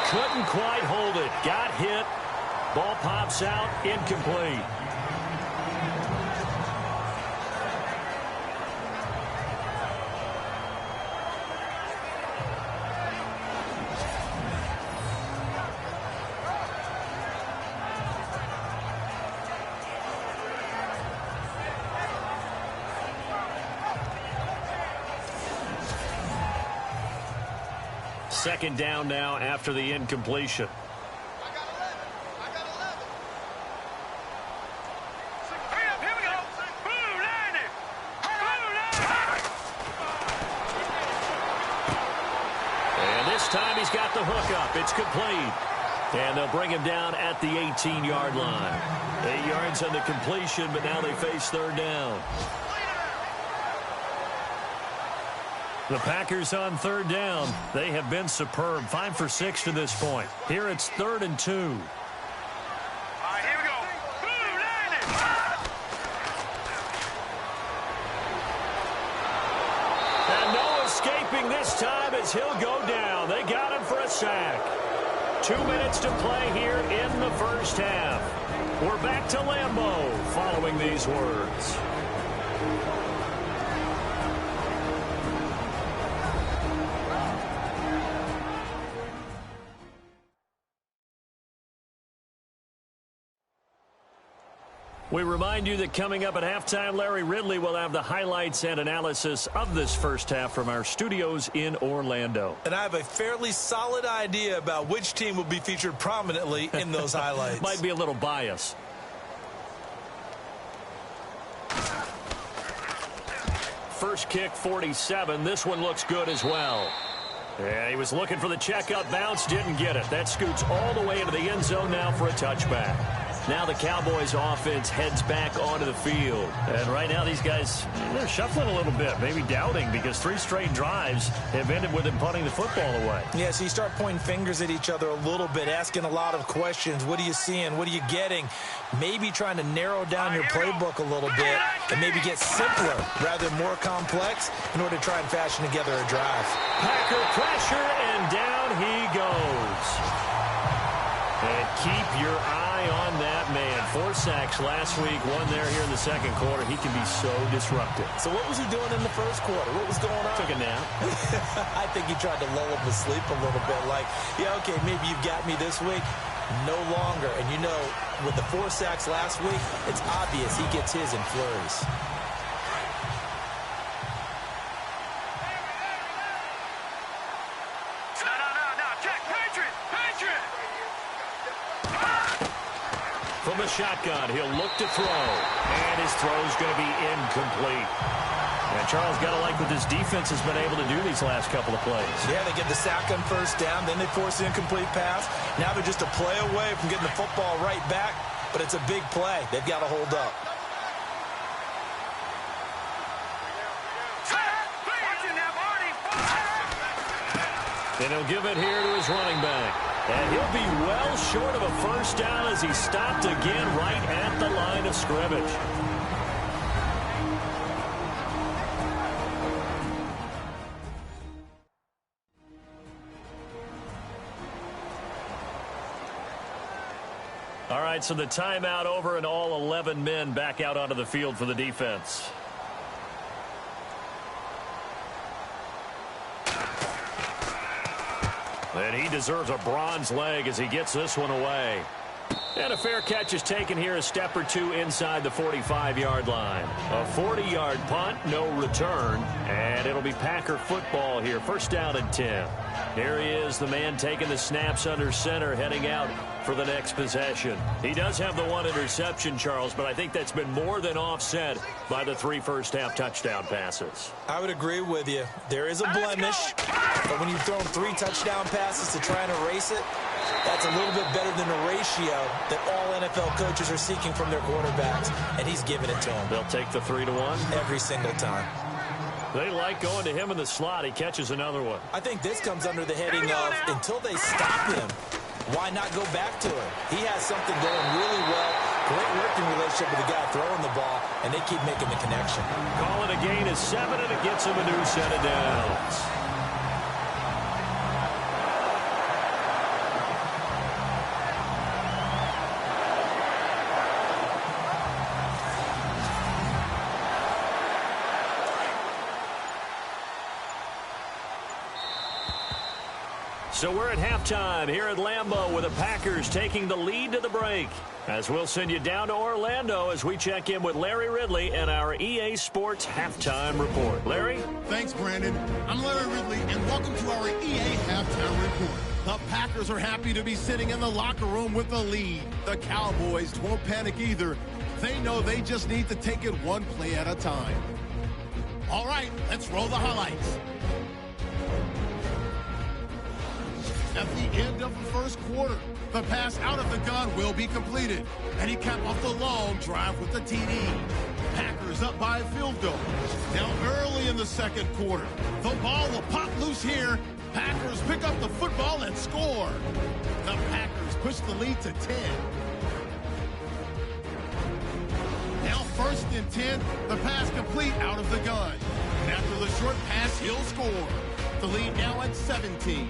[SPEAKER 2] Couldn't quite hold it. Got hit. Ball pops out. Incomplete. Second down now after the incompletion. He's got the hook up. It's complete. And they'll bring him down at the 18-yard line. 8 yards on the completion, but now they face third down. The Packers on third down. They have been superb. 5 for 6 to this point. Here it's 3rd and 2.
[SPEAKER 5] All right, here we go. Boom, landed.
[SPEAKER 2] And no escaping this time as he'll go down. They got him for a sack. 2 minutes to play here in the first half. We're back to Lambeau following these words. We remind you that coming up at halftime, Larry Ridley will have the highlights and analysis of this first half from our studios in Orlando.
[SPEAKER 3] And I have a fairly solid idea about which team will be featured prominently in those highlights.
[SPEAKER 2] Might be a little biased. First kick, 47. This one looks good as well. Yeah, he was looking for the checkup bounce, didn't get it. That scoots all the way into the end zone now for a touchback. Now the Cowboys offense heads back onto the field. And right now these guys, they're shuffling a little bit, maybe doubting, because 3 straight drives have ended with them punting the football away.
[SPEAKER 3] Yeah, so you start pointing fingers at each other a little bit, asking a lot of questions. What are you seeing? What are you getting? Maybe trying to narrow down your playbook a little bit and maybe get simpler rather than more complex in order to try and fashion together a drive.
[SPEAKER 2] Packer pressure, and down he goes. And keep your eye on that man. 4 sacks last week, 1 there here in the second quarter. He can be so disruptive.
[SPEAKER 3] So what was he doing in the first quarter? What was going on?
[SPEAKER 2] Took a nap.
[SPEAKER 3] I think he tried to lull him to sleep a little bit. Like, yeah, okay, maybe you've got me this week. No longer. And you know, with the 4 sacks last week, it's obvious he gets his in flurries.
[SPEAKER 2] From the shotgun, he'll look to throw. And his throw's going to be incomplete. And Charles, got to like what this defense has been able to do these last couple of plays.
[SPEAKER 3] Yeah, they get the sack on first down, then they force the incomplete pass. Now they're just a play away from getting the football right back, but it's a big play. They've got to hold up.
[SPEAKER 2] And he'll give it here to his running back. And he'll be well short of a first down as he stopped again right at the line of scrimmage. All right, so the timeout over and all 11 men back out onto the field for the defense. And he deserves a bronze leg as he gets this one away. And a fair catch is taken here, a step or two inside the 45-yard line. A 40-yard punt, no return, and it'll be Packer football here. First down and 10. Here he is, the man taking the snaps under center, heading out for the next possession. He does have the 1 interception, Charles, but I think that's been more than offset by the 3 first-half touchdown passes.
[SPEAKER 3] I would agree with you. There is a blemish, but when you've thrown 3 touchdown passes to try and erase it, that's a little bit better than the ratio that all NFL coaches are seeking from their quarterbacks, and he's giving it to them.
[SPEAKER 2] They'll take the 3-1?
[SPEAKER 3] Every single time.
[SPEAKER 2] They like going to him in the slot. He catches another one.
[SPEAKER 3] I think this comes under the heading of, until they stop him, why not go back to him? He has something going really well. Great working relationship with the guy throwing the ball, and they keep making the connection.
[SPEAKER 2] Call it a gain of 7, and it gets him a new set of downs. So we're at halftime here at Lambeau with the Packers taking the lead to the break. As we'll send you down to Orlando as we check in with Larry Ridley and our EA Sports Halftime Report. Larry?
[SPEAKER 1] Thanks, Brandon. I'm Larry Ridley, and welcome to our EA Halftime Report. The Packers are happy to be sitting in the locker room with the lead. The Cowboys won't panic either. They know they just need to take it one play at a time. All right, let's roll the highlights. at the end of the first quarter. The pass out of the gun will be completed, and he capped off the long drive with the TD. Packers up by a field goal. Now early in the second quarter, the ball will pop loose here. Packers pick up the football and score. The Packers push the lead to 10. Now first and 10, the pass complete out of the gun. And after the short pass, he'll score. The lead now at 17.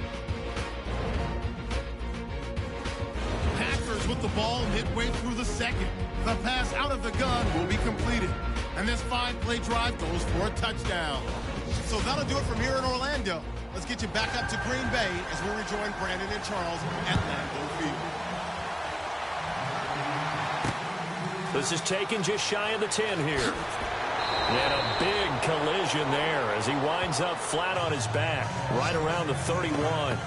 [SPEAKER 1] Packers with the ball midway through the second. The pass out of the gun will be completed. And this 5-play drive goes for a touchdown. So that'll do it from here in Orlando. Let's get you back up to Green Bay as we rejoin Brandon and Charles at Lambeau Field.
[SPEAKER 2] This is taken just shy of the 10 here. And a big collision there as he winds up flat on his back, right around the 31.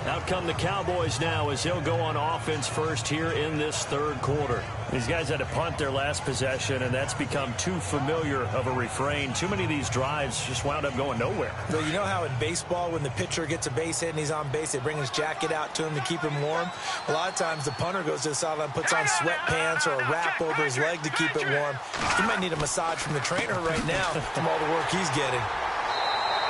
[SPEAKER 2] Out come the Cowboys now as he'll go on offense first here in this third quarter. These guys had to punt their last possession, and that's become too familiar of a refrain. Too many of these drives just wound up going nowhere.
[SPEAKER 3] Well, you know how in baseball when the pitcher gets a base hit and he's on base, they bring his jacket out to him to keep him warm? A lot of times the punter goes to the sideline, puts on sweatpants or a wrap over his leg to keep it warm. He might need a massage from the trainer right now from all the work he's getting.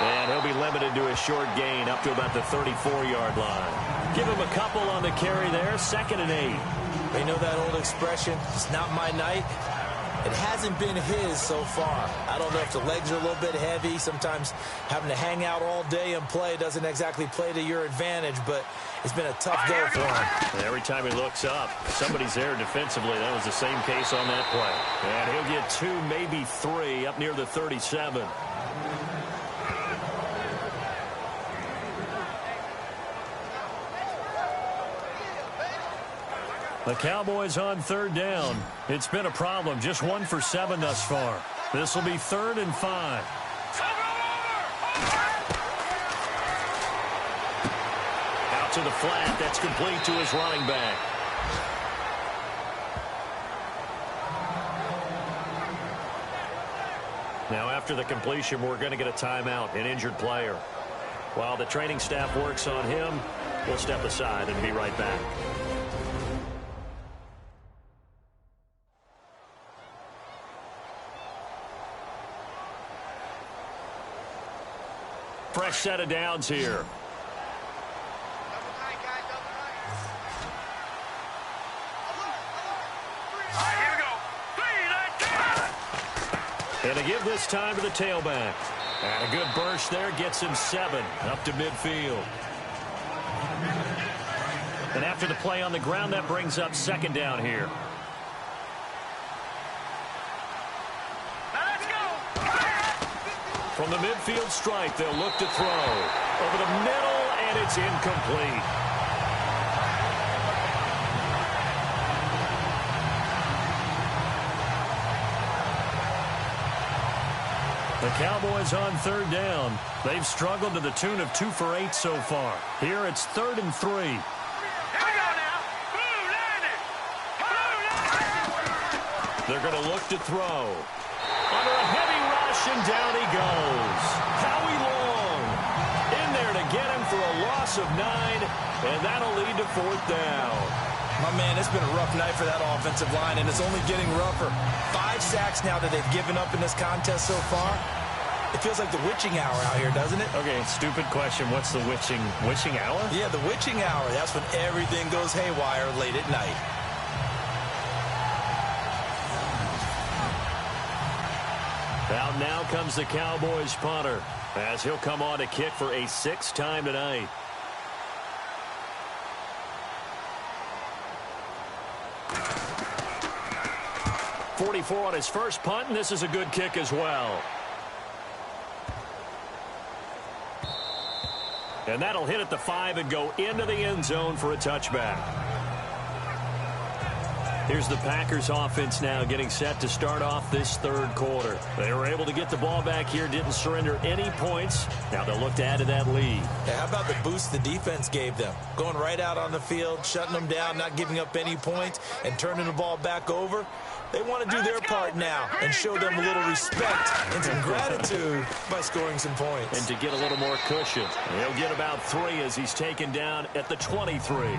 [SPEAKER 2] And he'll be limited to a short gain up to about the 34-yard line. Give him a couple on the carry there, 2nd and 8.
[SPEAKER 3] You know that old expression, it's not my night? It hasn't been his so far. I don't know if the legs are a little bit heavy. Sometimes having to hang out all day and play doesn't exactly play to your advantage, but it's been a tough go for him.
[SPEAKER 2] And every time he looks up, somebody's there defensively. That was the same case on that play. And he'll get 2, maybe 3 up near the 37. The Cowboys on 3rd down. It's been a problem. Just 1 for 7 thus far. This will be 3rd and 5. Out to the flat. That's complete to his running back. Now after the completion, we're going to get a timeout, an injured player. While the training staff works on him, we'll step aside and be right back. Fresh set of downs here. And a give this time to the tailback. And a good burst there gets him 7 up to midfield. And after the play on the ground, that brings up 2nd down here. From the midfield stripe, they'll look to throw. Over the middle, and it's incomplete. The Cowboys on 3rd down. They've struggled to the tune of 2 for 8 so far. Here it's 3rd and 3. They're going to look to throw. Under a heavy rush, and down he goes. Howie Long in there to get him for a loss of 9, and that'll lead to 4th down.
[SPEAKER 3] My man, it's been a rough night for that offensive line, and it's only getting rougher. 5 sacks now that they've given up in this contest so far. It feels like the witching hour out here, doesn't it?
[SPEAKER 2] Okay, stupid question. What's the witching hour?
[SPEAKER 3] Yeah, the witching hour. That's when everything goes haywire late at night.
[SPEAKER 2] Out now comes the Cowboys punter as he'll come on to kick for a 6th time tonight. .44 on his first punt, and this is a good kick as well. And that'll hit at the 5 and go into the end zone for a touchback. Here's the Packers offense now getting set to start off this 3rd quarter. They were able to get the ball back here, didn't surrender any points. Now they'll look to add to that lead.
[SPEAKER 3] Yeah, how about the boost the defense gave them? Going right out on the field, shutting them down, not giving up any points, and turning the ball back over. They want to do their part now and show them a little respect and some gratitude by scoring some points.
[SPEAKER 2] And to get a little more cushion, he'll get about 3 as he's taken down at the 23.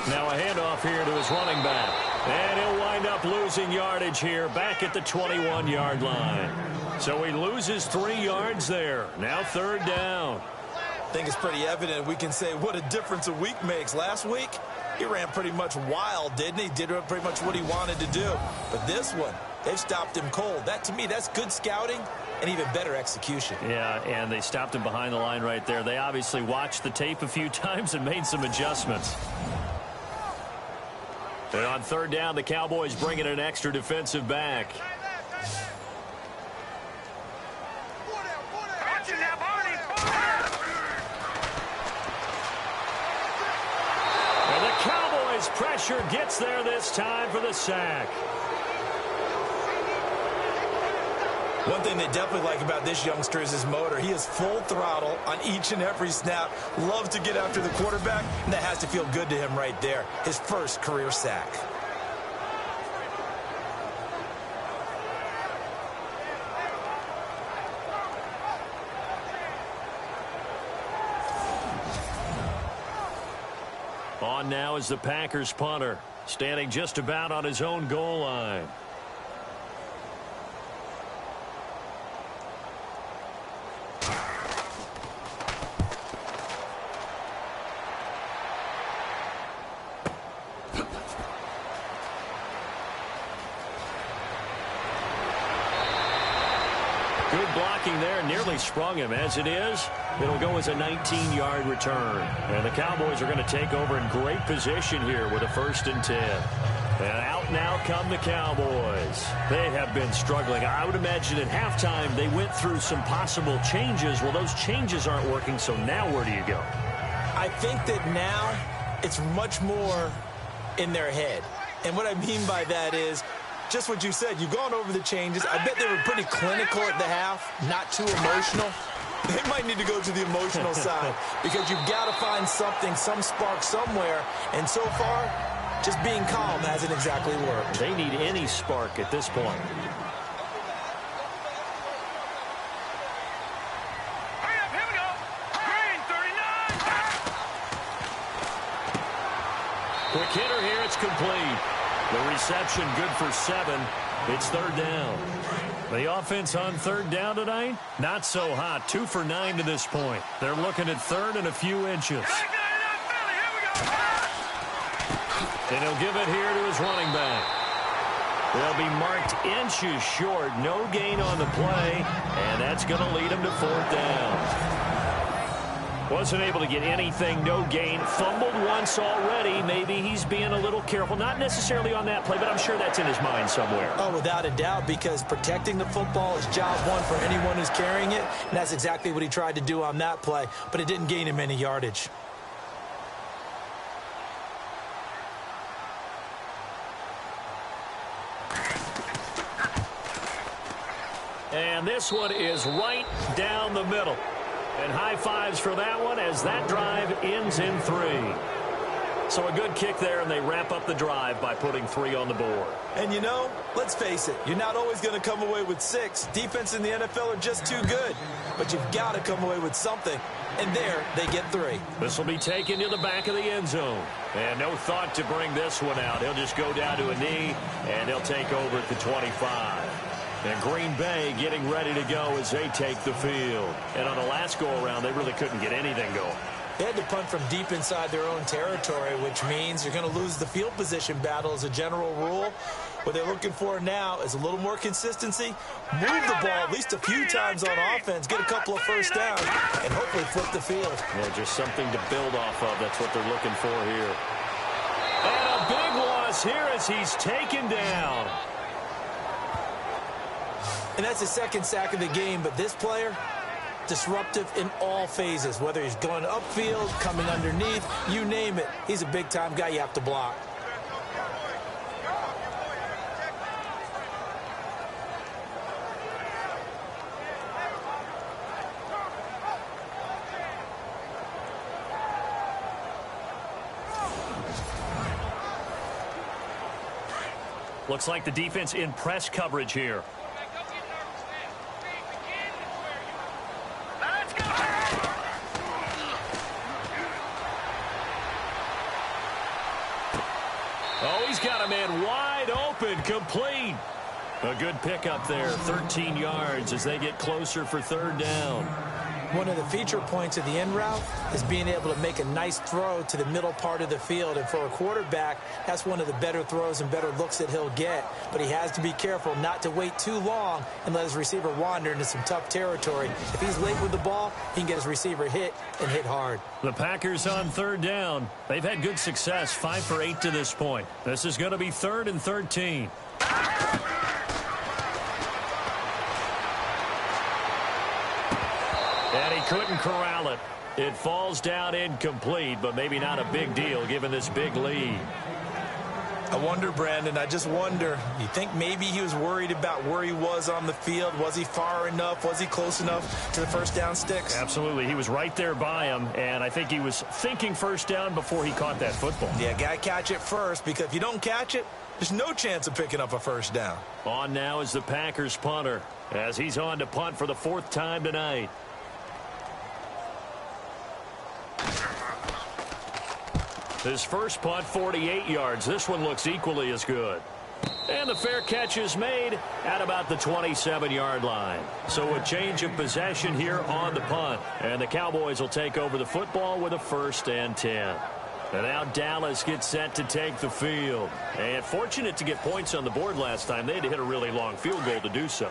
[SPEAKER 2] Now a handoff here to his running back. And he'll wind up losing yardage here back at the 21-yard line. So he loses 3 yards there. Now 3rd down.
[SPEAKER 3] I think it's pretty evident. We can say what a difference a week makes. Last week, he ran pretty much wild, didn't he? Did pretty much what he wanted to do. But this one, they've stopped him cold. That, to me, that's good scouting and even better execution.
[SPEAKER 2] Yeah, and they stopped him behind the line right there. They obviously watched the tape a few times and made some adjustments. And on 3rd down, the Cowboys bring in an extra defensive back. And the Cowboys' pressure gets there this time for the sack.
[SPEAKER 3] One thing they definitely like about this youngster is his motor. He is full throttle on each and every snap. Loves to get after the quarterback, and that has to feel good to him right there. His first career sack.
[SPEAKER 2] On now is the Packers punter, standing just about on his own goal line. Good blocking there, nearly sprung him. As it is, it'll go as a 19-yard return. And the Cowboys are going to take over in great position here with a 1st and 10. And out now come the Cowboys. They have been struggling. I would imagine at halftime they went through some possible changes. Well, those changes aren't working, so now where do you go?
[SPEAKER 3] I think that now it's much more in their head. And what I mean by that is just what you said. You've gone over the changes. I bet they were pretty clinical at the half, not too emotional. They might need to go to the emotional side because you've got to find something, some spark somewhere. And so far, just being calm hasn't exactly worked.
[SPEAKER 2] They need any spark at this point.
[SPEAKER 5] Hurry up, here we go. Green, 39.
[SPEAKER 2] Quick hitter here, it's complete. The reception good for 7. It's 3rd down. The offense on 3rd down tonight, not so hot. 2 for 9 to this point. They're looking at 3rd and a few inches. And he'll give it here to his running back. They'll be marked inches short. No gain on the play, and that's going to lead him to 4th down. Wasn't able to get anything, no gain. Fumbled once already. Maybe he's being a little careful. Not necessarily on that play, but I'm sure that's in his mind somewhere.
[SPEAKER 3] Oh, without a doubt, because protecting the football is job one for anyone who's carrying it, and that's exactly what he tried to do on that play, but it didn't gain him any yardage.
[SPEAKER 2] And this one is right down the middle. And high fives for that one as that drive ends in 3. So a good kick there, and they wrap up the drive by putting 3 on the board.
[SPEAKER 3] And you know, let's face it, you're not always going to come away with 6. Defense in the NFL are just too good. But you've got to come away with something. And there, they get 3.
[SPEAKER 2] This will be taken to the back of the end zone. And no thought to bring this one out. He'll just go down to a knee, and he'll take over at the 25. And Green Bay getting ready to go as they take the field. And on the last go-around, they really couldn't get anything going.
[SPEAKER 3] They had to punt from deep inside their own territory, which means you're going to lose the field position battle as a general rule. What they're looking for now is a little more consistency, move the ball at least a few times on offense, get a couple of first downs, and hopefully flip the field.
[SPEAKER 2] Yeah, just something to build off of. That's what they're looking for here. And a big loss here as he's taken down.
[SPEAKER 3] And that's the second sack of the game, but this player, disruptive in all phases, whether he's going upfield, coming underneath, you name it. He's a big-time guy you have to block.
[SPEAKER 2] Looks like the defense in press coverage here. Oh, he's got a man wide open, complete. A good pickup there, 13 yards as they get closer for third down.
[SPEAKER 3] One of the feature points of the end route is being able to make a nice throw to the middle part of the field. And for a quarterback, that's one of the better throws and better looks that he'll get. But he has to be careful not to wait too long and let his receiver wander into some tough territory. If he's late with the ball, he can get his receiver hit and hit hard.
[SPEAKER 2] The Packers on third down. They've had good success, 5 for 8 to this point. This is going to be 3rd and 13. And he couldn't corral it. It falls down incomplete, but maybe not a big deal given this big lead.
[SPEAKER 3] I wonder, Brandon, I just wonder, you think maybe he was worried about where he was on the field? Was he far enough? Was he close enough to the first down sticks?
[SPEAKER 2] Absolutely. He was right there by him, and I think he was thinking first down before he caught that football.
[SPEAKER 3] Yeah, got to catch it first, because if you don't catch it, there's no chance of picking up a first down.
[SPEAKER 2] On now is the Packers punter, as he's on to punt for the 4th time tonight. His first punt, 48 yards. This one looks equally as good. And the fair catch is made at about the 27-yard line. So a change of possession here on the punt. And the Cowboys will take over the football with a 1st and 10. And now Dallas gets set to take the field. And fortunate to get points on the board last time. They had to hit a really long field goal to do so.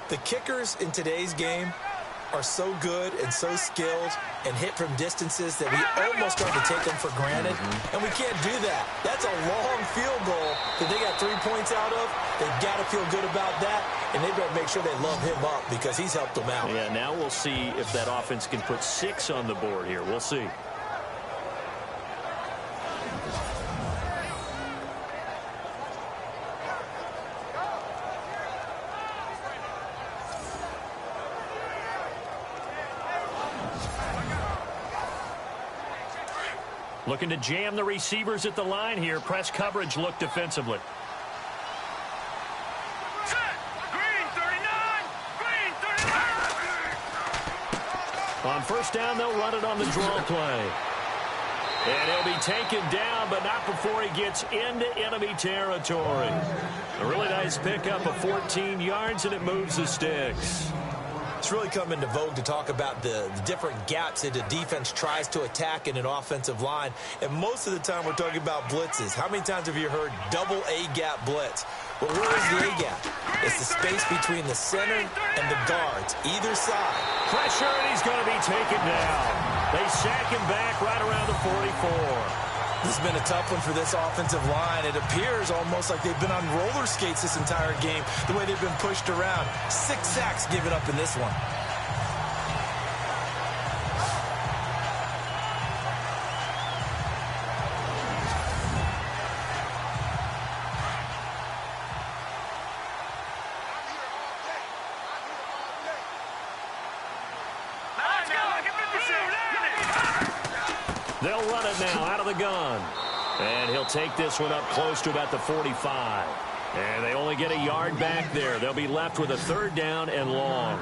[SPEAKER 3] The kickers in today's game are so good and so skilled and hit from distances that we almost start to take them for granted. And we can't do that. That's a long field goal that they got 3 points out of. They've got to feel good about that, and they better make sure they love him up because he's helped them out.
[SPEAKER 2] Yeah, now we'll see if that offense can put 6 on the board here. We'll see. Looking to jam the receivers at the line here. Press coverage look defensively.
[SPEAKER 5] Green 39! Green 39!
[SPEAKER 2] On first down, they'll run it on the draw play. And he'll be taken down, but not before he gets into enemy territory. A really nice pickup of 14 yards, and it moves the sticks.
[SPEAKER 3] It's really come into vogue to talk about the different gaps that the defense tries to attack in an offensive line. And most of the time we're talking about blitzes. How many times have you heard double A-gap blitz? Well, where is the A-gap? It's the space between the center and the guards, either side.
[SPEAKER 2] Pressure, and he's going to be taken down. They sack him back right around the 44.
[SPEAKER 3] This has been a tough one for this offensive line. It appears almost like they've been on roller skates this entire game, the way they've been pushed around. 6 sacks given up in this one.
[SPEAKER 2] They'll run it now out of the gun. And he'll take this one up close to about the 45. And they only get a yard back there. They'll be left with a 3rd down and long.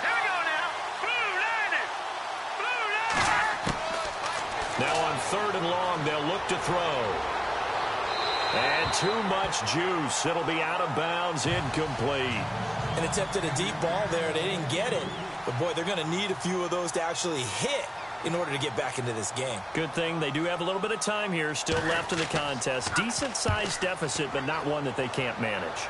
[SPEAKER 5] Here we go now. Blue line it. Blue line.
[SPEAKER 2] Now on 3rd and long, they'll look to throw. And too much juice. It'll be out of bounds, incomplete.
[SPEAKER 3] And attempted a deep ball there. They didn't get it. But, boy, they're going to need a few of those to actually hit in order to get back into this game.
[SPEAKER 2] Good thing they do have a little bit of time here still left in the contest. Decent-sized deficit, but not one that they can't manage.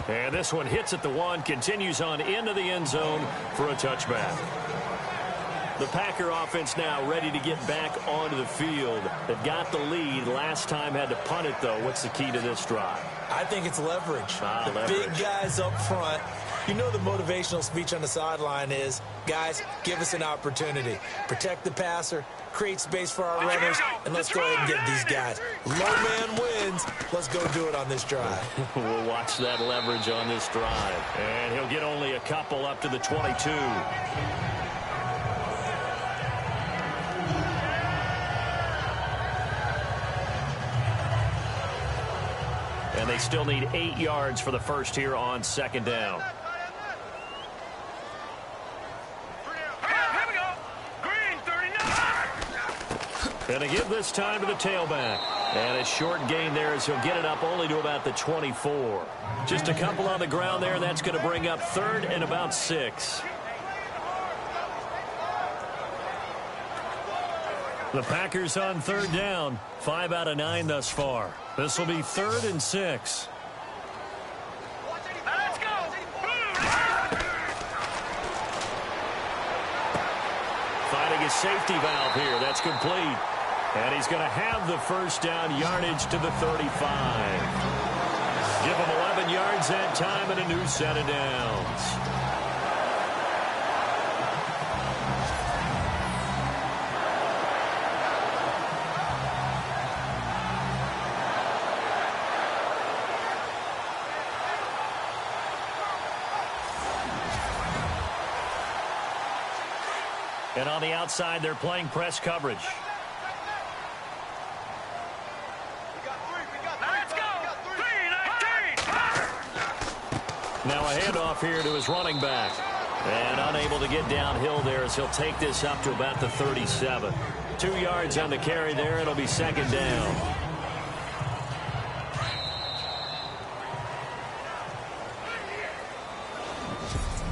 [SPEAKER 2] And this one hits at the 1, continues on into the end zone for a touchback. The Packer offense now ready to get back onto the field. They've got the lead. Last time had to punt it, though. What's the key to this drive?
[SPEAKER 3] I think it's leverage.
[SPEAKER 2] Leverage.
[SPEAKER 3] Big guys up front. You know the motivational speech on the sideline is, guys, give us an opportunity. Protect the passer, create space for our runners, and let's go ahead and get these guys. Low man wins. Let's go do it on this drive.
[SPEAKER 2] We'll watch that leverage on this drive. And he'll get only a couple up to the 22. And they still need 8 yards for the first here on second down. And again this time to the tailback. And a short gain there as he'll get it up only to about the 24. Just a couple on the ground there, and that's going to bring up 3rd and about 6. The Packers on 3rd down. 5 out of 9 thus far. This will be 3rd and 6.
[SPEAKER 5] Let's go.
[SPEAKER 2] Finding a safety valve here. That's complete. And he's going to have the first down, yardage to the 35. Give him 11 yards that time and a new set of downs. And on the outside, they're playing press coverage. Now a handoff here to his running back. And unable to get downhill there as he'll take this up to about the 37. 2 yards on the carry there. It'll be second down.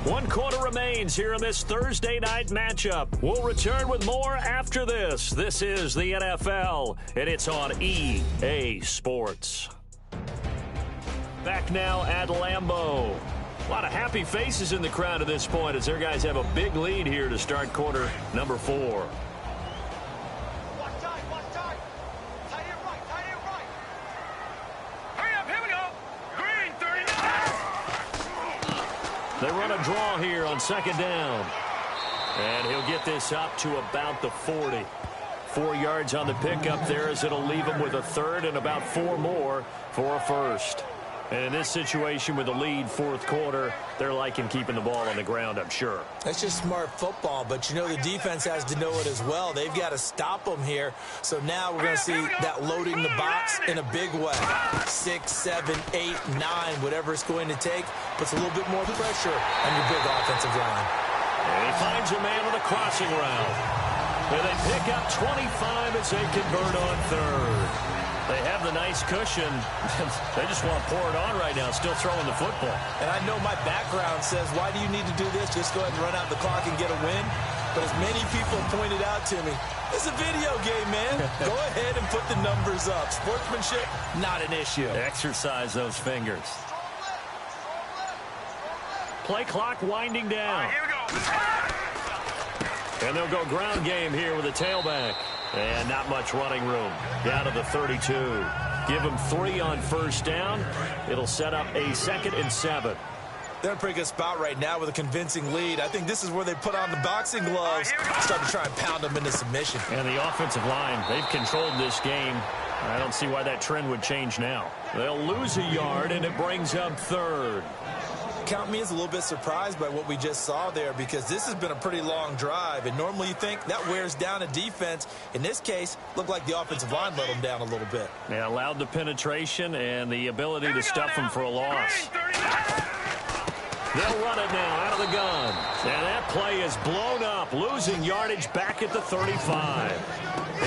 [SPEAKER 2] One quarter remains here in this Thursday night matchup. We'll return with more after this. This is the NFL, and it's on EA Sports. Back now at Lambeau. A lot of happy faces in the crowd at this point as their guys have a big lead here to start quarter number 4.
[SPEAKER 5] Watch time. Tight end right. Hurry up, here we go. Green, 39.
[SPEAKER 2] They run a draw here on second down. And he'll get this up to about the 40. 4 yards on the pickup there as it'll leave him with a 3rd and about 4 more for a first. And in this situation with the lead, 4th quarter, they're liking keeping the ball on the ground, I'm sure.
[SPEAKER 3] That's just smart football, but you know the defense has to know it as well. They've got to stop them here. So now we're going to see that loading the box in a big way. 6, 7, 8, 9, whatever it's going to take, puts a little bit more pressure on your big offensive line.
[SPEAKER 2] And he finds a man on the crossing route. And they pick up 25 as they convert on 3rd. They have the nice cushion. They just want to pour it on right now, still throwing the football.
[SPEAKER 3] And I know my background says, why do you need to do this? Just go ahead and run out the clock and get a win. But as many people pointed out to me, it's a video game, man. Go ahead and put the numbers up. Sportsmanship, not an issue.
[SPEAKER 2] Exercise those fingers. Play clock winding down.
[SPEAKER 5] Here we go.
[SPEAKER 2] And they'll go ground game here with a tailback. And not much running room. Down to the 32. Give them 3 on first down. It'll set up a 2nd and 7.
[SPEAKER 3] They're in a pretty good spot right now with a convincing lead. I think this is where they put on the boxing gloves, start to try and pound them into submission.
[SPEAKER 2] And the offensive line, they've controlled this game. I don't see why that trend would change now. They'll lose a yard, and it brings up 3rd.
[SPEAKER 3] Count me as a little bit surprised by what we just saw there because this has been a pretty long drive, and normally you think that wears down a defense. In this case, looked like the offensive line let them down a little bit.
[SPEAKER 2] Yeah, allowed the penetration and the ability to stuff them for a loss. They'll run it now out of the gun. And that play is blown up, losing yardage back at the 35.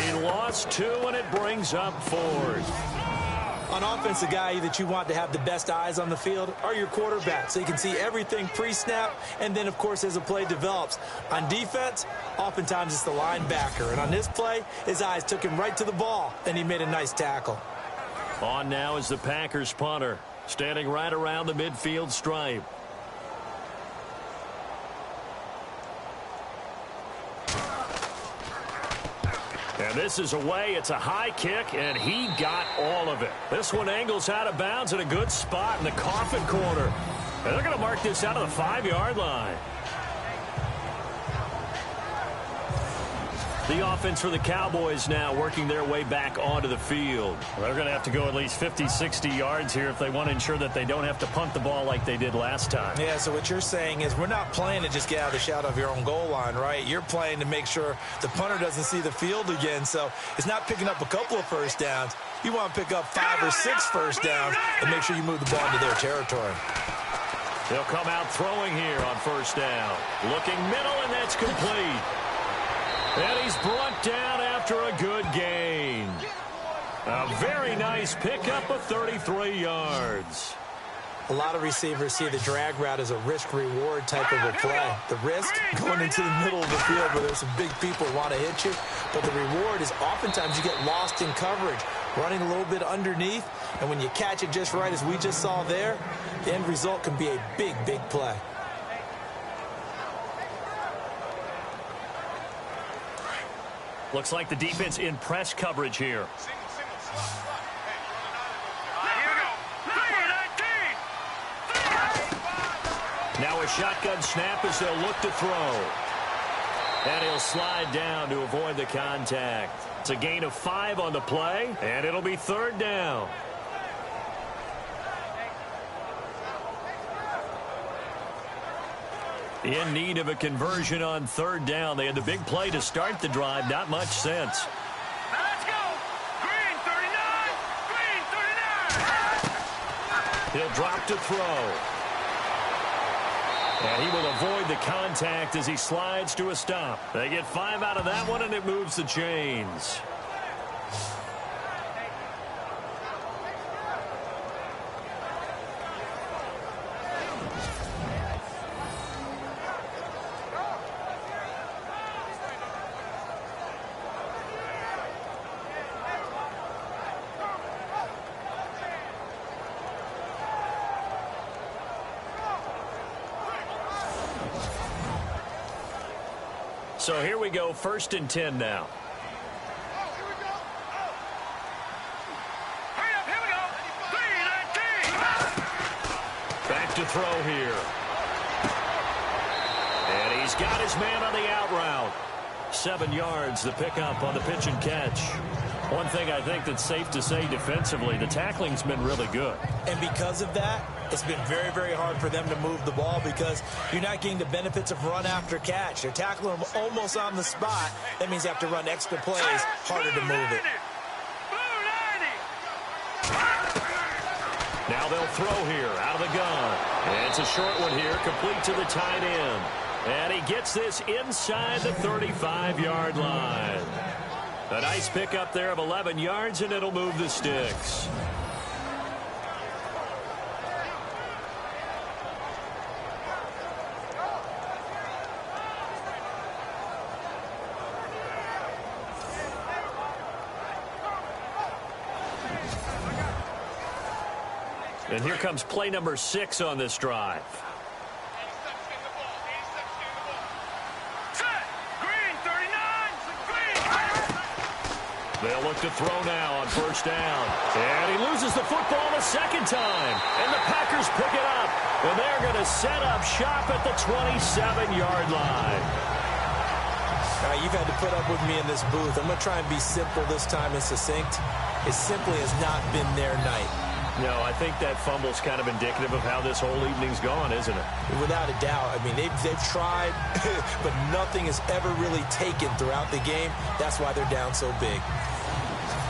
[SPEAKER 2] He lost 2, and it brings up 4th.
[SPEAKER 3] On offense, a guy that you want to have the best eyes on the field are your quarterback, so you can see everything pre-snap, and then, of course, as the play develops. On defense, oftentimes it's the linebacker, and on this play, his eyes took him right to the ball, and he made a nice tackle.
[SPEAKER 2] On now is the Packers punter, standing right around the midfield stripe. And this is away. It's a high kick, and he got all of it. This one angles out of bounds at a good spot in the coffin corner. And they're going to mark this out of the 5-yard line. The offense for the Cowboys now working their way back onto the field.
[SPEAKER 4] Well, they're going to have to go at least 50, 60 yards here if they want to ensure that they don't have to punt the ball like they did last time.
[SPEAKER 3] Yeah, so what you're saying is we're not playing to just get out of the shadow of your own goal line, right? You're playing to make sure the punter doesn't see the field again. So it's not picking up a couple of first downs. You want to pick up 5 or 6 first downs and make sure you move the ball into their territory.
[SPEAKER 2] They'll come out throwing here on first down. Looking middle, and that's complete. And he's brought down after a good gain. A very nice pickup of 33 yards.
[SPEAKER 3] A lot of receivers see the drag route as a risk-reward type of a play. The risk, going into the middle of the field where there's some big people who want to hit you. But the reward is oftentimes you get lost in coverage, running a little bit underneath. And when you catch it just right, as we just saw there, the end result can be a big, big play.
[SPEAKER 2] Looks like the defense in press coverage here. Now a shotgun snap as they'll look to throw. And he'll slide down to avoid the contact. It's a gain of 5 on the play, and it'll be 3rd down. In need of a conversion on 3rd down. They had the big play to start the drive. Not much sense.
[SPEAKER 5] Let's go. Green 39. Green 39.
[SPEAKER 2] He'll drop to throw. And he will avoid the contact as he slides to a stop. They get 5 out of that one, and it moves the chains. So here we go, 1st and 10 now. Back to throw here. And he's got his man on the out route. 7 yards, the pickup on the pitch and catch. One thing I think that's safe to say defensively, the tackling's been really good.
[SPEAKER 3] And because of that, it's been very, very hard for them to move the ball because you're not getting the benefits of run after catch. They're tackling them almost on the spot. That means you have to run extra plays, harder to move it.
[SPEAKER 2] Now they'll throw here out of the gun. And it's a short one here, complete to the tight end. And he gets this inside the 35-yard line. A nice pickup there of 11 yards, and it'll move the sticks. And here comes play number 6 on this drive. They'll look to throw now on 1st down. And he loses the football a 2nd time. And the Packers pick it up. And they're going to set up shop at the 27-yard line.
[SPEAKER 3] All right, you've had to put up with me in this booth. I'm going to try and be simple this time and succinct. It simply has not been their night.
[SPEAKER 2] No, I think that fumble's kind of indicative of how this whole evening's gone, isn't it?
[SPEAKER 3] Without a doubt. I mean, they've tried, but nothing has ever really taken throughout the game. That's why they're down so big.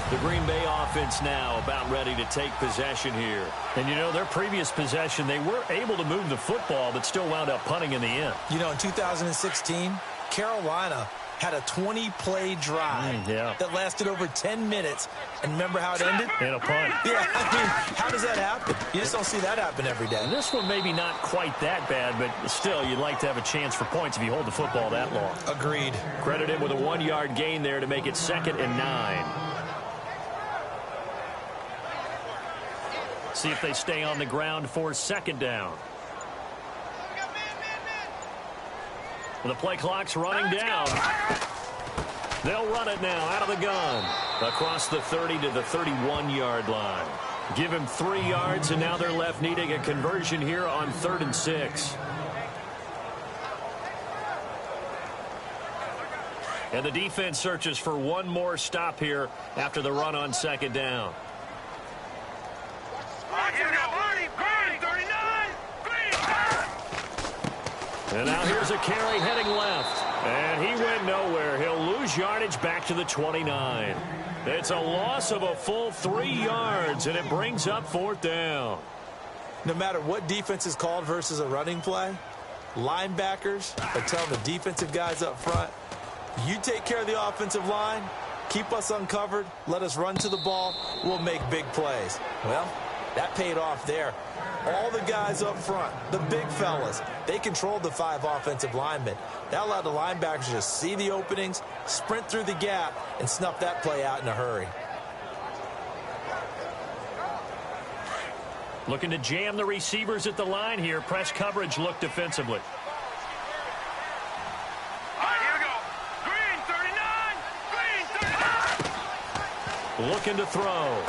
[SPEAKER 2] The Green Bay offense now about ready to take possession here.
[SPEAKER 4] And, you know, their previous possession, they were able to move the football, but still wound up punting in the end.
[SPEAKER 3] You know, in 2016, Carolina had a 20-play drive that lasted over 10 minutes. And remember how it ended?
[SPEAKER 4] In a punt.
[SPEAKER 3] Yeah, I mean, how does that happen? You just don't see that happen every day.
[SPEAKER 4] And this one maybe not quite that bad, but still, you'd like to have a chance for points if you hold the football that long.
[SPEAKER 3] Agreed.
[SPEAKER 2] Credit him with a 1-yard gain there to make it 2nd and 9.
[SPEAKER 4] See if they stay on the ground for 2nd down. The play clock's running down.
[SPEAKER 2] They'll run it now out of the gun. Across the 30 to the 31-yard line. Give him 3 yards, and now they're left needing a conversion here on 3rd and 6. And the defense searches for one more stop here after the run on 2nd down. And now here's a carry heading left. And he went nowhere. He'll lose yardage back to the 29. It's a loss of a full 3 yards, and it brings up 4th down.
[SPEAKER 3] No matter what defense is called versus a running play, linebackers are telling the defensive guys up front, you take care of the offensive line, keep us uncovered, let us run to the ball, we'll make big plays. Well, that paid off there. All the guys up front, the big fellas, they controlled the 5 offensive linemen. That allowed the linebackers to just see the openings, sprint through the gap, and snuff that play out in a hurry.
[SPEAKER 2] Looking to jam the receivers at the line here. Press coverage look defensively. Looking to throw.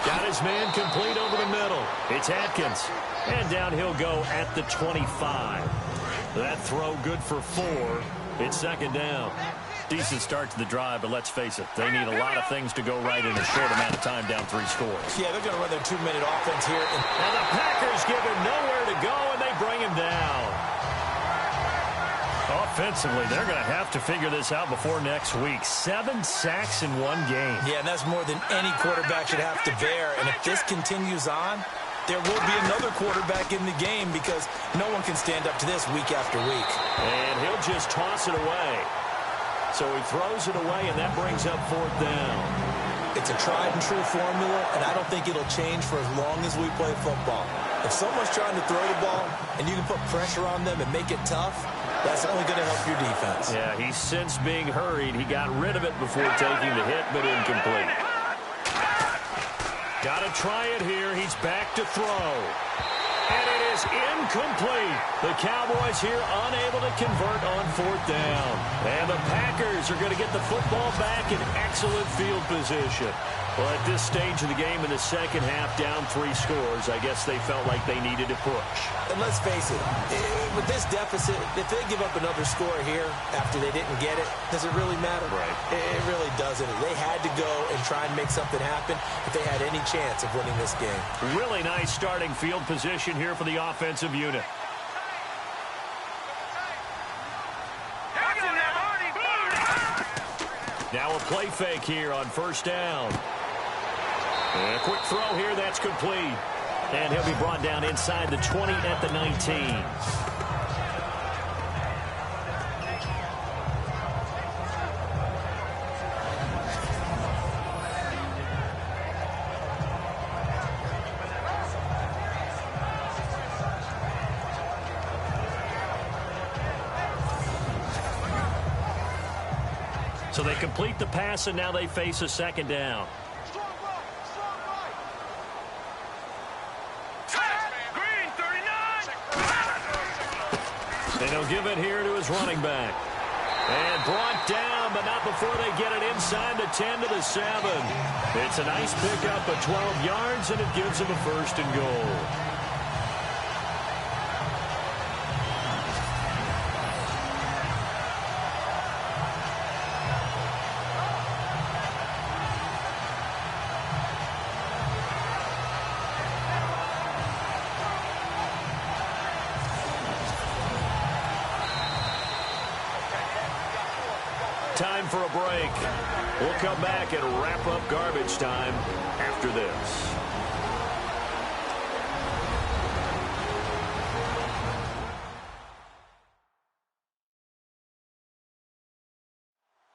[SPEAKER 2] Got his man complete over the middle. It's Atkins. And down he'll go at the 25. That throw good for 4. It's 2nd down. Decent start to the drive, but let's face it, they need a lot of things to go right in a short amount of time down 3 scores.
[SPEAKER 3] Yeah, they're going to run their 2-minute offense here.
[SPEAKER 2] And the Packers give him nowhere to go, and they bring him down. Offensively, they're going to have to figure this out before next week. 7 sacks in 1 game.
[SPEAKER 3] Yeah, and that's more than any quarterback should have to bear. And if this continues on, there will be another quarterback in the game because no one can stand up to this week after week.
[SPEAKER 2] And he'll just toss it away. So he throws it away, and that brings up 4th down.
[SPEAKER 3] It's a tried-and-true formula, and I don't think it'll change for as long as we play football. If someone's trying to throw the ball and you can put pressure on them and make it tough, that's only going to help your defense.
[SPEAKER 2] Yeah, he's since being hurried. He got rid of it before taking the hit, but incomplete. Got to try it here. He's back to throw. And it is incomplete. The Cowboys here unable to convert on 4th down. And the Packers are going to get the football back in excellent field position. Well, at this stage of the game in the second half, down 3 scores, I guess they felt like they needed to push.
[SPEAKER 3] And let's face it, with this deficit, if they give up another score here after they didn't get it, does it really matter?
[SPEAKER 2] Right.
[SPEAKER 3] It really doesn't. They had to go and try and make something happen if they had any chance of winning this game.
[SPEAKER 2] Really nice starting field position here for the offensive unit. Now a play fake here on 1st down. And a quick throw here, that's complete. And he'll be brought down inside the 20 at the 19. So they complete the pass, and now they face a 2nd down. And he'll give it here to his running back. And brought down, but not before they get it inside the 10 to the 7. It's a nice pickup of 12 yards, and it gives them a 1st and goal. Time for a break. We'll come back and wrap up garbage time after this.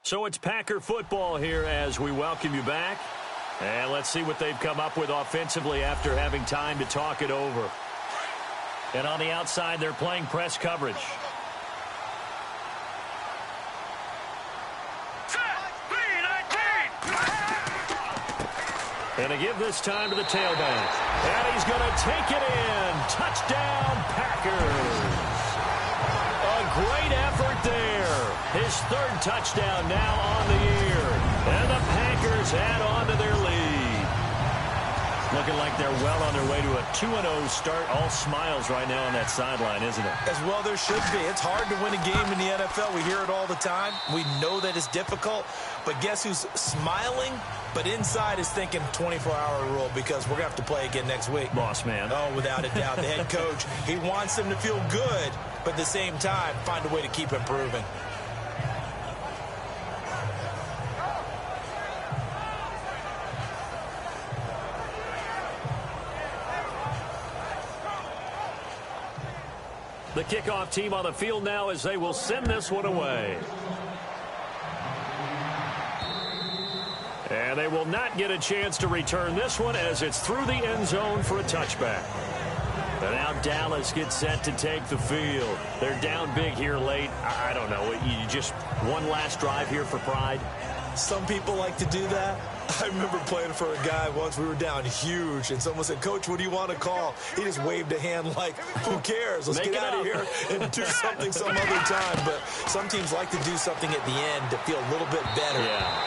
[SPEAKER 2] So it's Packer football here as we welcome you back. And let's see what they've come up with offensively after having time to talk it over. And on the outside, they're playing press coverage. And to give this time to the tailback. And he's going to take it in. Touchdown, Packers. A great effort there. His third touchdown now on the year. And the Packers add on to their lead. Looking like they're well on their way to a 2-0 start. All smiles right now on that sideline, isn't it?
[SPEAKER 3] As well there should be. It's hard to win a game in the NFL. We hear it all the time. We know that it's difficult. But guess who's smiling? But inside is thinking 24-hour rule because we're going to have to play again next week.
[SPEAKER 2] Boss man.
[SPEAKER 3] Oh, without a doubt. The head coach, he wants them to feel good, but at the same time, find a way to keep improving.
[SPEAKER 2] The kickoff team on the field now as they will send this one away. And they will not get a chance to return this one as it's through the end zone for a touchback. And now Dallas gets set to take the field. They're down big here late. I don't know. You just one last drive here for pride?
[SPEAKER 3] Some people like to do that. I remember playing for a guy once. We were down huge, and someone said, "Coach, what do you want to call?" He just waved a hand like, "Who cares? Let's get out of here and do something some other time." But some teams like to do something at the end to feel a little bit better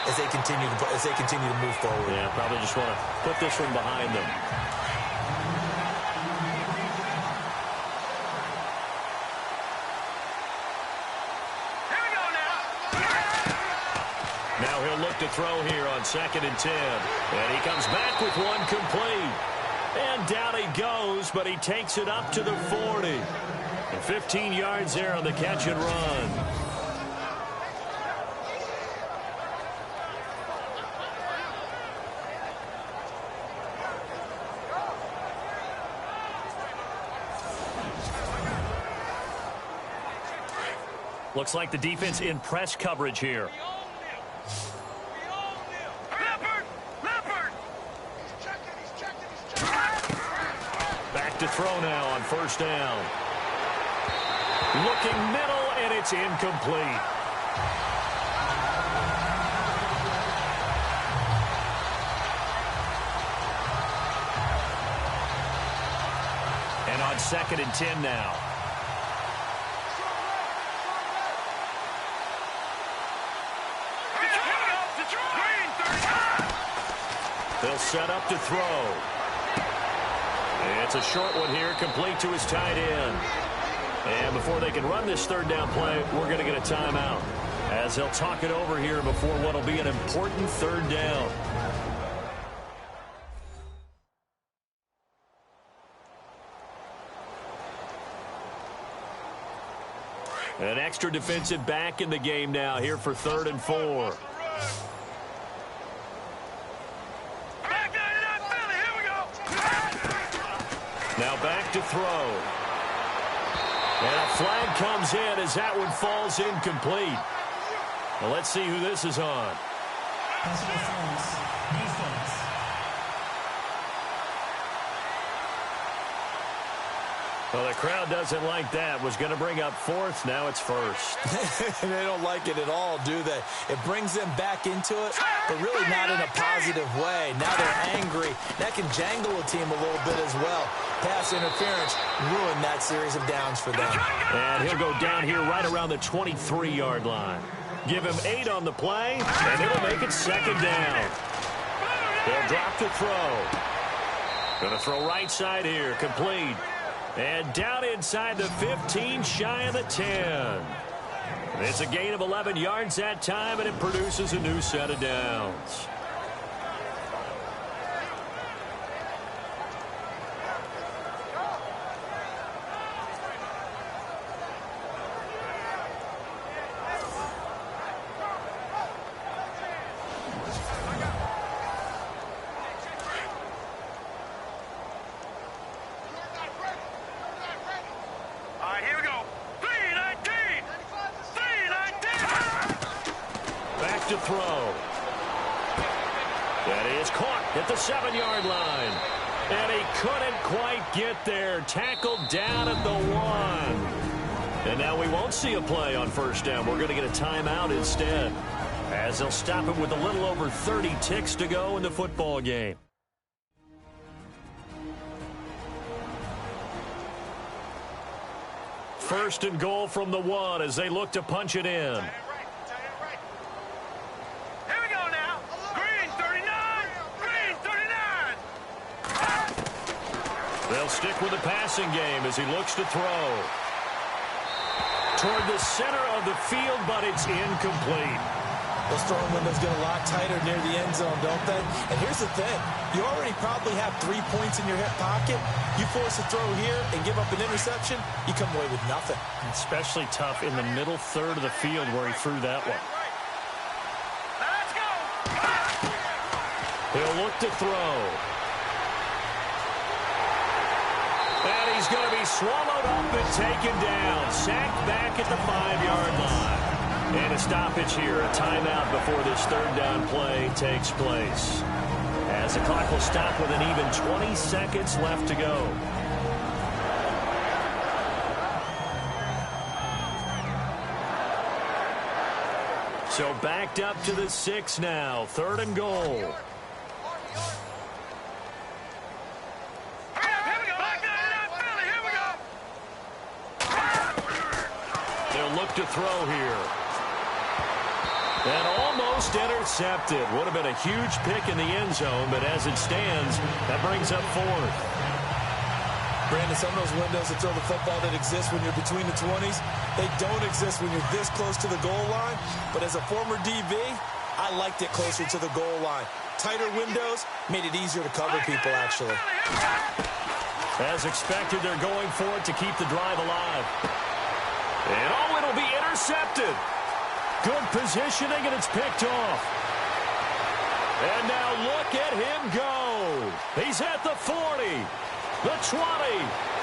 [SPEAKER 3] as they continue to move forward.
[SPEAKER 2] Yeah, probably just want to put this one behind them. Now he'll look to throw here on 2nd and 10. And he comes back with one complete. And down he goes, but he takes it up to the 40. And 15 yards there on the catch and run. Looks like the defense in press coverage here. Back to throw now on 1st down. Looking middle, and it's incomplete. And on 2nd and 10 now. They'll set up to throw. It's a short one here, complete to his tight end. And before they can run this 3rd down play, we're going to get a timeout, as they'll talk it over here before what will be an important 3rd down. An extra defensive back in the game now here for 3rd and 4. Now back to throw. And a flag comes in as that one falls incomplete. Well, let's see who this is on. Well, the crowd doesn't like that. Was going to bring up 4th. Now it's 1st.
[SPEAKER 3] They don't like it at all, do they? It brings them back into it, but really not in a positive way. Now they're angry. That can jangle a team a little bit as well. Pass interference ruined that series of downs for them.
[SPEAKER 2] And he'll go down here right around the 23-yard line. Give him 8 on the play, and it'll make it 2nd down. They'll drop to throw. Going to throw right side here, complete. And down inside the 15, shy of the 10. It's a gain of 11 yards that time, and it produces a new set of downs. To throw. That is caught at the 7-yard line. And he couldn't quite get there. Tackled down at the 1. And now we won't see a play on 1st down. We're going to get a timeout instead, as they'll stop it with a little over 30 ticks to go in the football game. First and goal from the 1 as they look to punch it in. They'll stick with the passing game as he looks to throw. Toward the center of the field, but it's incomplete.
[SPEAKER 3] Those throwing windows get a lot tighter near the end zone, don't they? And here's the thing. You already probably have 3 points in your hip pocket. You force a throw here and give up an interception, you come away with nothing.
[SPEAKER 2] Especially tough in the middle third of the field where he threw that one.
[SPEAKER 5] Let's go.
[SPEAKER 2] He'll look to throw. And he's going to be swallowed up and taken down. Sacked back at the 5-yard line. And a stoppage here, a timeout before this third down play takes place. As the clock will stop with an even 20 seconds left to go. So backed up to the 6 now, 3rd and goal. They'll look to throw here. And almost intercepted. Would have been a huge pick in the end zone, but as it stands, that brings up 4th.
[SPEAKER 3] Brandon, some of those windows to throw the football that exist when you're between the 20s, they don't exist when you're this close to the goal line. But as a former DB, I liked it closer to the goal line. Tighter windows made it easier to cover people, actually.
[SPEAKER 2] As expected, they're going for it to keep the drive alive. And it'll be intercepted. Good positioning, and it's picked off. And now look at him go. He's at the 40, the 20,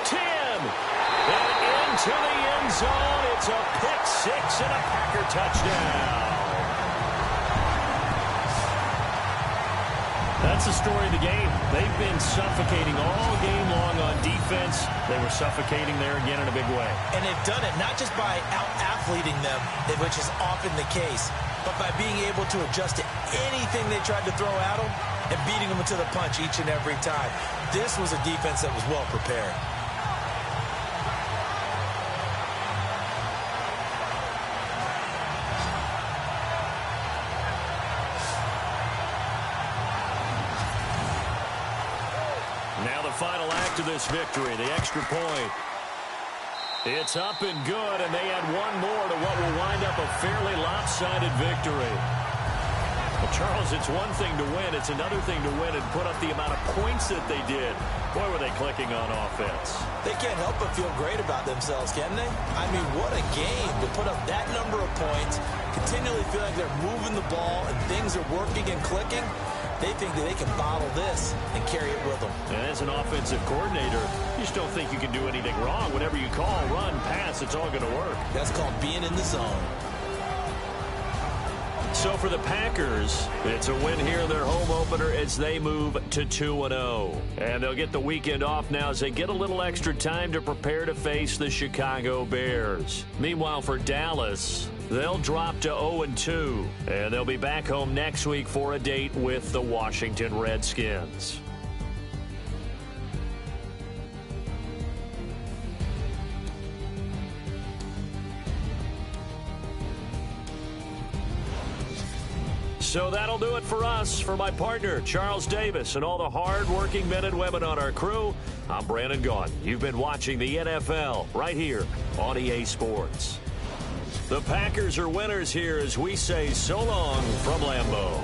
[SPEAKER 2] 10, and into the end zone. It's a pick 6 and a Packer touchdown. That's the story of the game. They've been suffocating all game long on defense. They were suffocating there again in a big way.
[SPEAKER 3] And they've done it not just by out-athleting them, which is often the case, but by being able to adjust to anything they tried to throw at them and beating them to the punch each and every time. This was a defense that was well prepared.
[SPEAKER 2] Now the final act of this victory, the extra point. It's up and good, and they add one more to what will wind up a fairly lopsided victory. Well, Charles, it's one thing to win. It's another thing to win and put up the amount of points that they did. Boy, were they clicking on offense.
[SPEAKER 3] They can't help but feel great about themselves, can they? I mean, what a game to put up that number of points, continually feel like they're moving the ball and things are working and clicking. They think that they can bottle this and carry it with them.
[SPEAKER 2] And as an offensive coordinator, you just don't think you can do anything wrong. Whatever you call, run, pass, it's all going to work.
[SPEAKER 3] That's called being in the zone.
[SPEAKER 2] So for the Packers, it's a win here in their home opener as they move to 2-0. And they'll get the weekend off now as they get a little extra time to prepare to face the Chicago Bears. Meanwhile, for Dallas, they'll drop to 0-2, and they'll be back home next week for a date with the Washington Redskins. So that'll do it for us. For my partner, Charles Davis, and all the hard-working men and women on our crew, I'm Brandon Gaughan. You've been watching the NFL right here on EA Sports. The Packers are winners here as we say so long from Lambeau.